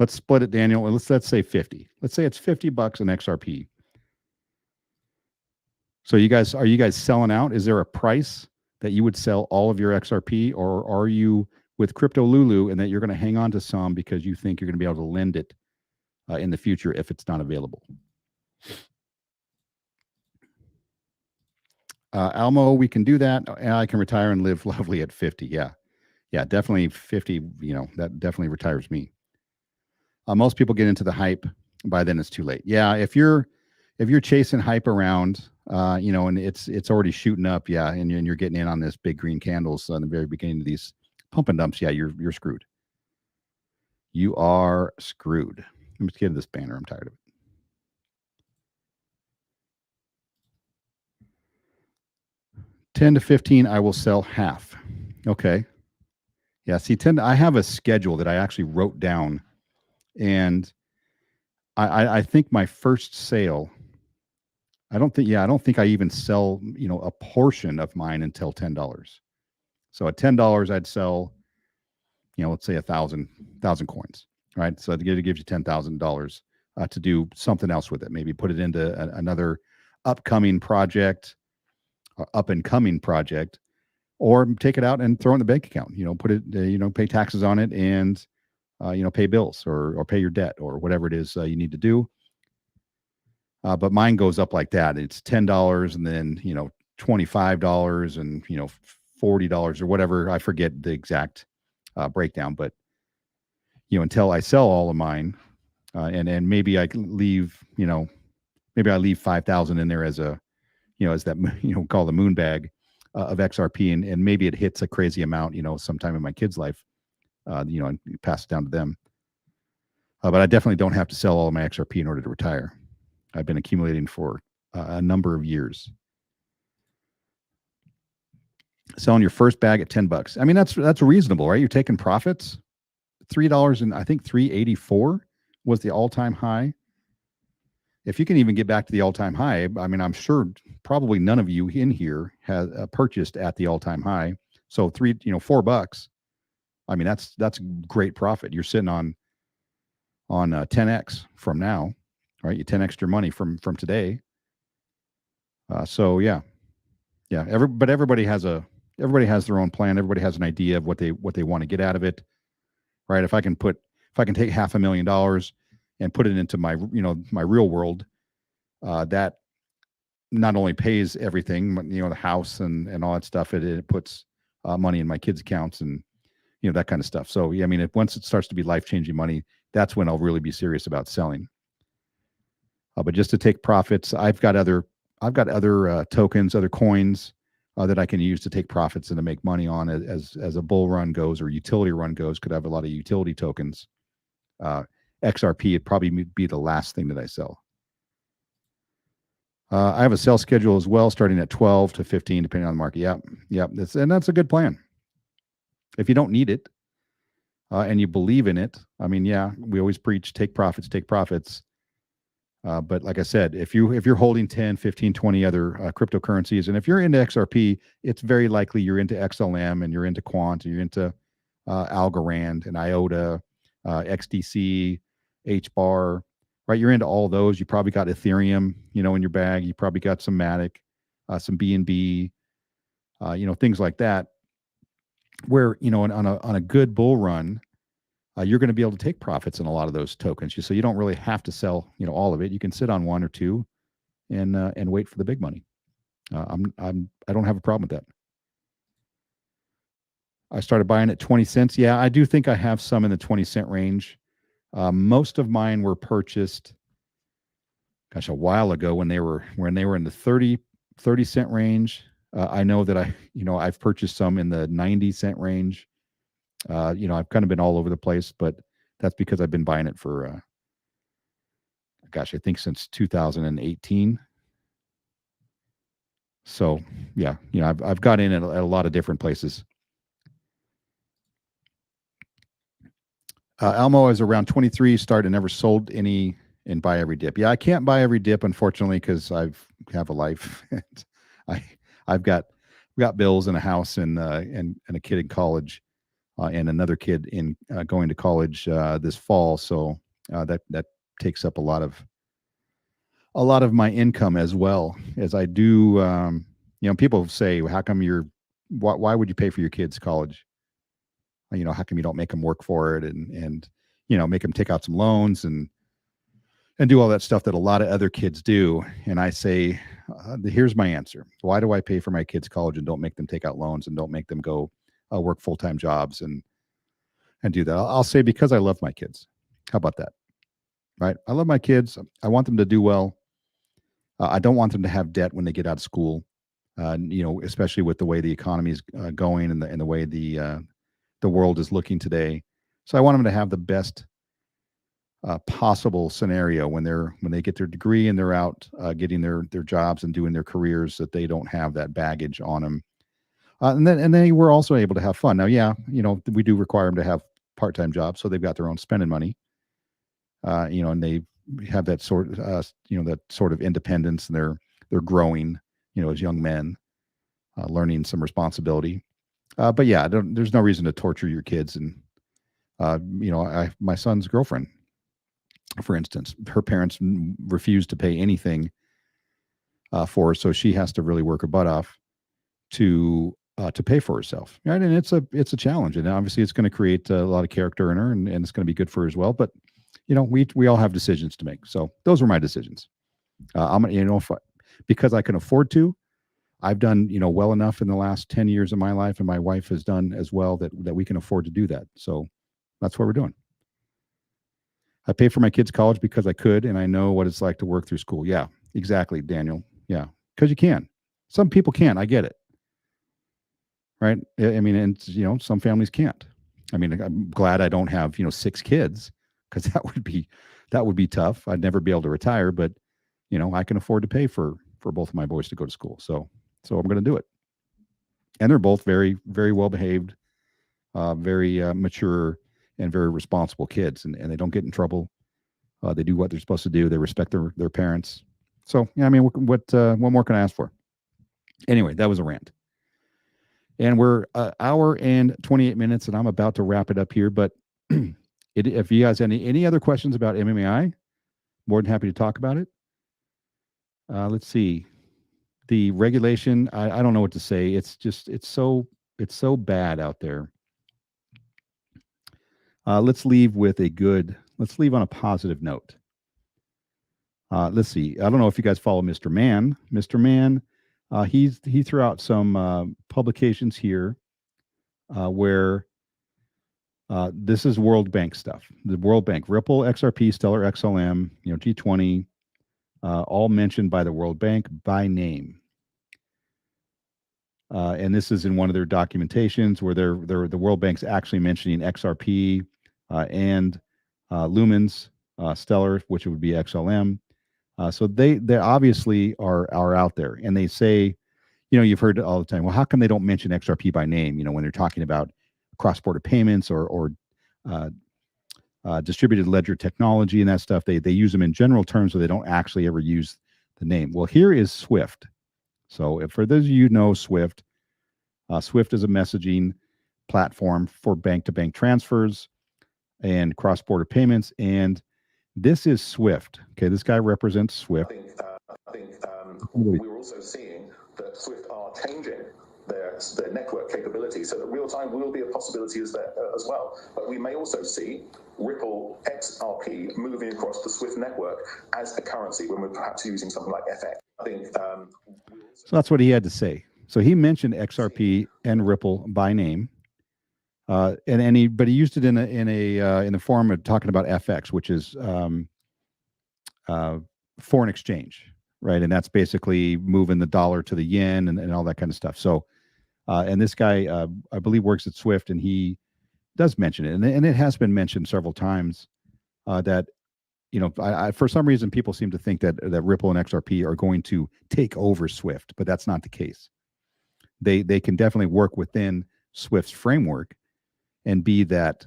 Let's split it, Daniel. Let's say 50. Let's say it's $50 in XRP. So are you guys selling out? Is there a price that you would sell all of your XRP, or are you with Crypto Lulu and that you're going to hang on to some because you think you're going to be able to lend it in the future if it's not available? Almo, we can do that. I can retire and live lovely at 50. Yeah, definitely 50. That definitely retires me. Most people get into the hype. By then it's too late. Yeah, if you're chasing hype around, and it's already shooting up, yeah, and you're getting in on this big green candles on the very beginning of these pump and dumps, yeah, you're screwed. You are screwed. Let me get this banner. I'm tired of it. $10 to $15, I will sell half. Okay. Yeah, see, I have a schedule that I actually wrote down, and I think my first sale, I don't think I even sell, a portion of mine until $10. So at $10, I'd sell, let's say 1,000 coins, right? So it gives you $10,000 to do something else with it. Maybe put it into another upcoming project, or up and coming project, or take it out and throw it in the bank account. Put it, pay taxes on it, and pay bills or pay your debt or whatever it is you need to do. But mine goes up like that. It's $10 and then, $25 and, $40 or whatever. I forget the exact breakdown, but, until I sell all of mine, and maybe I can leave, maybe I leave 5,000 in there as a, as that, call the moon bag of XRP, and maybe it hits a crazy amount, sometime in my kid's life, and pass it down to them. But I definitely don't have to sell all of my XRP in order to retire. I've been accumulating for a number of years. Selling your first bag at $10. I mean, that's reasonable, right? You're taking profits. $3 and I think $3.84 was the all-time high. If you can even get back to the all-time high, I mean, I'm sure probably none of you in here has purchased at the all-time high. So $4. I mean, that's great profit. You're sitting on 10x from now, right? You 10x your money from today. So yeah. Everybody has their own plan. Everybody has an idea of what they want to get out of it, right? If I can take $500,000 and put it into my my real world, that not only pays everything, but the house and all that stuff. It puts money in my kids' accounts and that kind of stuff. So yeah, I mean, once it starts to be life-changing money, that's when I'll really be serious about selling. But just to take profits, I've got other tokens, other coins that I can use to take profits and to make money on as a bull run goes or utility run goes. Could have a lot of utility tokens. XRP would probably be the last thing that I sell. I have a sell schedule as well, starting at 12 to 15, depending on the market. Yep. That's a good plan. If you don't need it and you believe in it, I mean, yeah, we always preach take profits. But like I said, if you're holding 10, 15, 20 other cryptocurrencies, and if you're into XRP, it's very likely you're into XLM and you're into Quant and you're into Algorand and IOTA, XDC, HBAR, right? You're into all those. You probably got Ethereum, in your bag. You probably got some Matic, some BNB, things like that. Where on a good bull run, you're going to be able to take profits in a lot of those tokens. So you don't really have to sell, all of it. You can sit on one or two and wait for the big money. I don't have a problem with that. I started buying at 20 cents. Yeah, I do think I have some in the 20-cent range. Most of mine were purchased, a while ago when they were in the 30-cent range. I know that I've purchased some in the 90-cent range. I've kind of been all over the place, but that's because I've been buying it for, I think since 2018. So yeah, I've got in at a lot of different places. Elmo is around 23, started, never sold any, and buy every dip. Yeah, I can't buy every dip, unfortunately, because I have a life. I've got bills and a house and a kid in college, and another kid in going to college this fall. So that takes up a lot of my income, as well as I do. People say, how come why would you pay for your kids' college? How come you don't make them work for it and make them take out some loans and do all that stuff that a lot of other kids do? And I say, here's my answer. Why do I pay for my kids' college and don't make them take out loans and don't make them go work full-time jobs and do that? I'll say, because I love my kids. How about that? Right? I love my kids. I want them to do well. I don't want them to have debt when they get out of school. Especially with the way the economy is going and the way the world is looking today. So I want them to have the best possible scenario when they get their degree and they're out getting their jobs and doing their careers, that they don't have that baggage on them. And then we're also able to have fun. Now, yeah, we do require them to have part-time jobs, so they've got their own spending money. And they have that sort of independence, and they're growing, as young men, learning some responsibility. But yeah, there's no reason to torture your kids. And my son's girlfriend, for instance, her parents refuse to pay anything for her, so she has to really work her butt off to pay for herself. Right? And it's a challenge, and obviously it's going to create a lot of character in her, and it's going to be good for her as well. But we all have decisions to make. So those were my decisions. Because I can afford to. I've done, well enough in the last 10 years of my life, and my wife has done as well, that we can afford to do that. So that's what we're doing. I pay for my kids' college because I could, and I know what it's like to work through school. Yeah, exactly, Daniel. Yeah, because you can. Some people can. I get it. Right? I mean, and some families can't. I mean, I'm glad I don't have 6 kids, because that would be tough. I'd never be able to retire, but I can afford to pay for both of my boys to go to school. So I'm going to do it. And they're both very, very well behaved, very mature, and very responsible kids, and they don't get in trouble. They do what they're supposed to do. They respect their parents. So yeah, I mean, what more can I ask for? Anyway, that was a rant. And we're an hour and 28 minutes, and I'm about to wrap it up here. But if you guys have any other questions about MMAI, more than happy to talk about it. Let's see. The regulation, I don't know what to say. It's so bad out there. Let's leave on a positive note. Let's see. I don't know if you guys follow Mr. Man. Mr. Man, he threw out some publications here where this is World Bank stuff. The World Bank, Ripple, XRP, Stellar, XLM, G20, all mentioned by the World Bank by name. And this is in one of their documentations where the World Bank's actually mentioning XRP and Lumens, Stellar, which would be XLM. So they obviously are out there, and they say, you've heard it all the time. Well, how come they don't mention XRP by name? When they're talking about cross-border payments or distributed ledger technology and that stuff, they use them in general terms, so they don't actually ever use the name. Well, here is Swift. So for those of you who know Swift, Swift is a messaging platform for bank-to-bank transfers and cross-border payments. And this is Swift. Okay, this guy represents Swift. I think we're also seeing that Swift are changing their network capability so that real time will be a possibility as well. But we may also see Ripple XRP moving across the Swift network as a currency when we're perhaps using something like FX. I think. So that's what he had to say. So he mentioned XRP and Ripple by name, but he used it in the form of talking about FX, which is foreign exchange, right? And that's basically moving the dollar to the yen and all that kind of stuff. So, and this guy, I believe, works at Swift, and he does mention it, and it has been mentioned several times that, you know, for some reason people seem to think that Ripple and XRP are going to take over Swift, but that's not the case. They can definitely work within Swift's framework and be that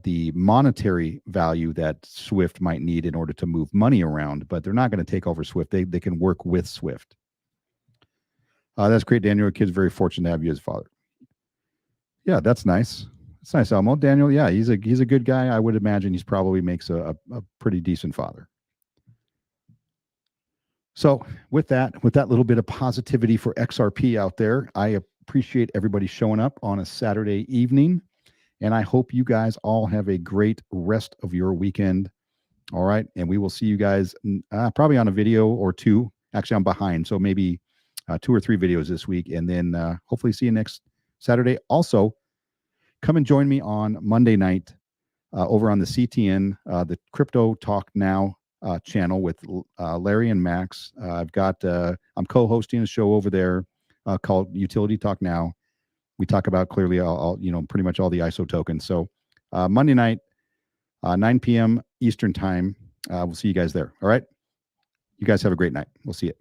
the monetary value that Swift might need in order to move money around, but they're not going to take over Swift. They can work with Swift. That's great, Daniel. Your kid's very fortunate to have you as father. Yeah, that's nice. That's nice, Elmo. Daniel, yeah, he's a good guy. I would imagine he's probably makes a pretty decent father. So with that little bit of positivity for XRP out there, I appreciate everybody showing up on a Saturday evening. And I hope you guys all have a great rest of your weekend. All right. And we will see you guys probably on a video or two. Actually, I'm behind. So maybe 2 or 3 videos this week. And then hopefully see you next Saturday. Also, come and join me on Monday night over on the CTN, the Crypto Talk Now channel with Larry and Max. I'm co-hosting a show over there called Utility Talk Now. We talk about clearly pretty much all the ISO tokens. So Monday night, 9 p.m. Eastern time. We'll see you guys there. All right. You guys have a great night. We'll see you.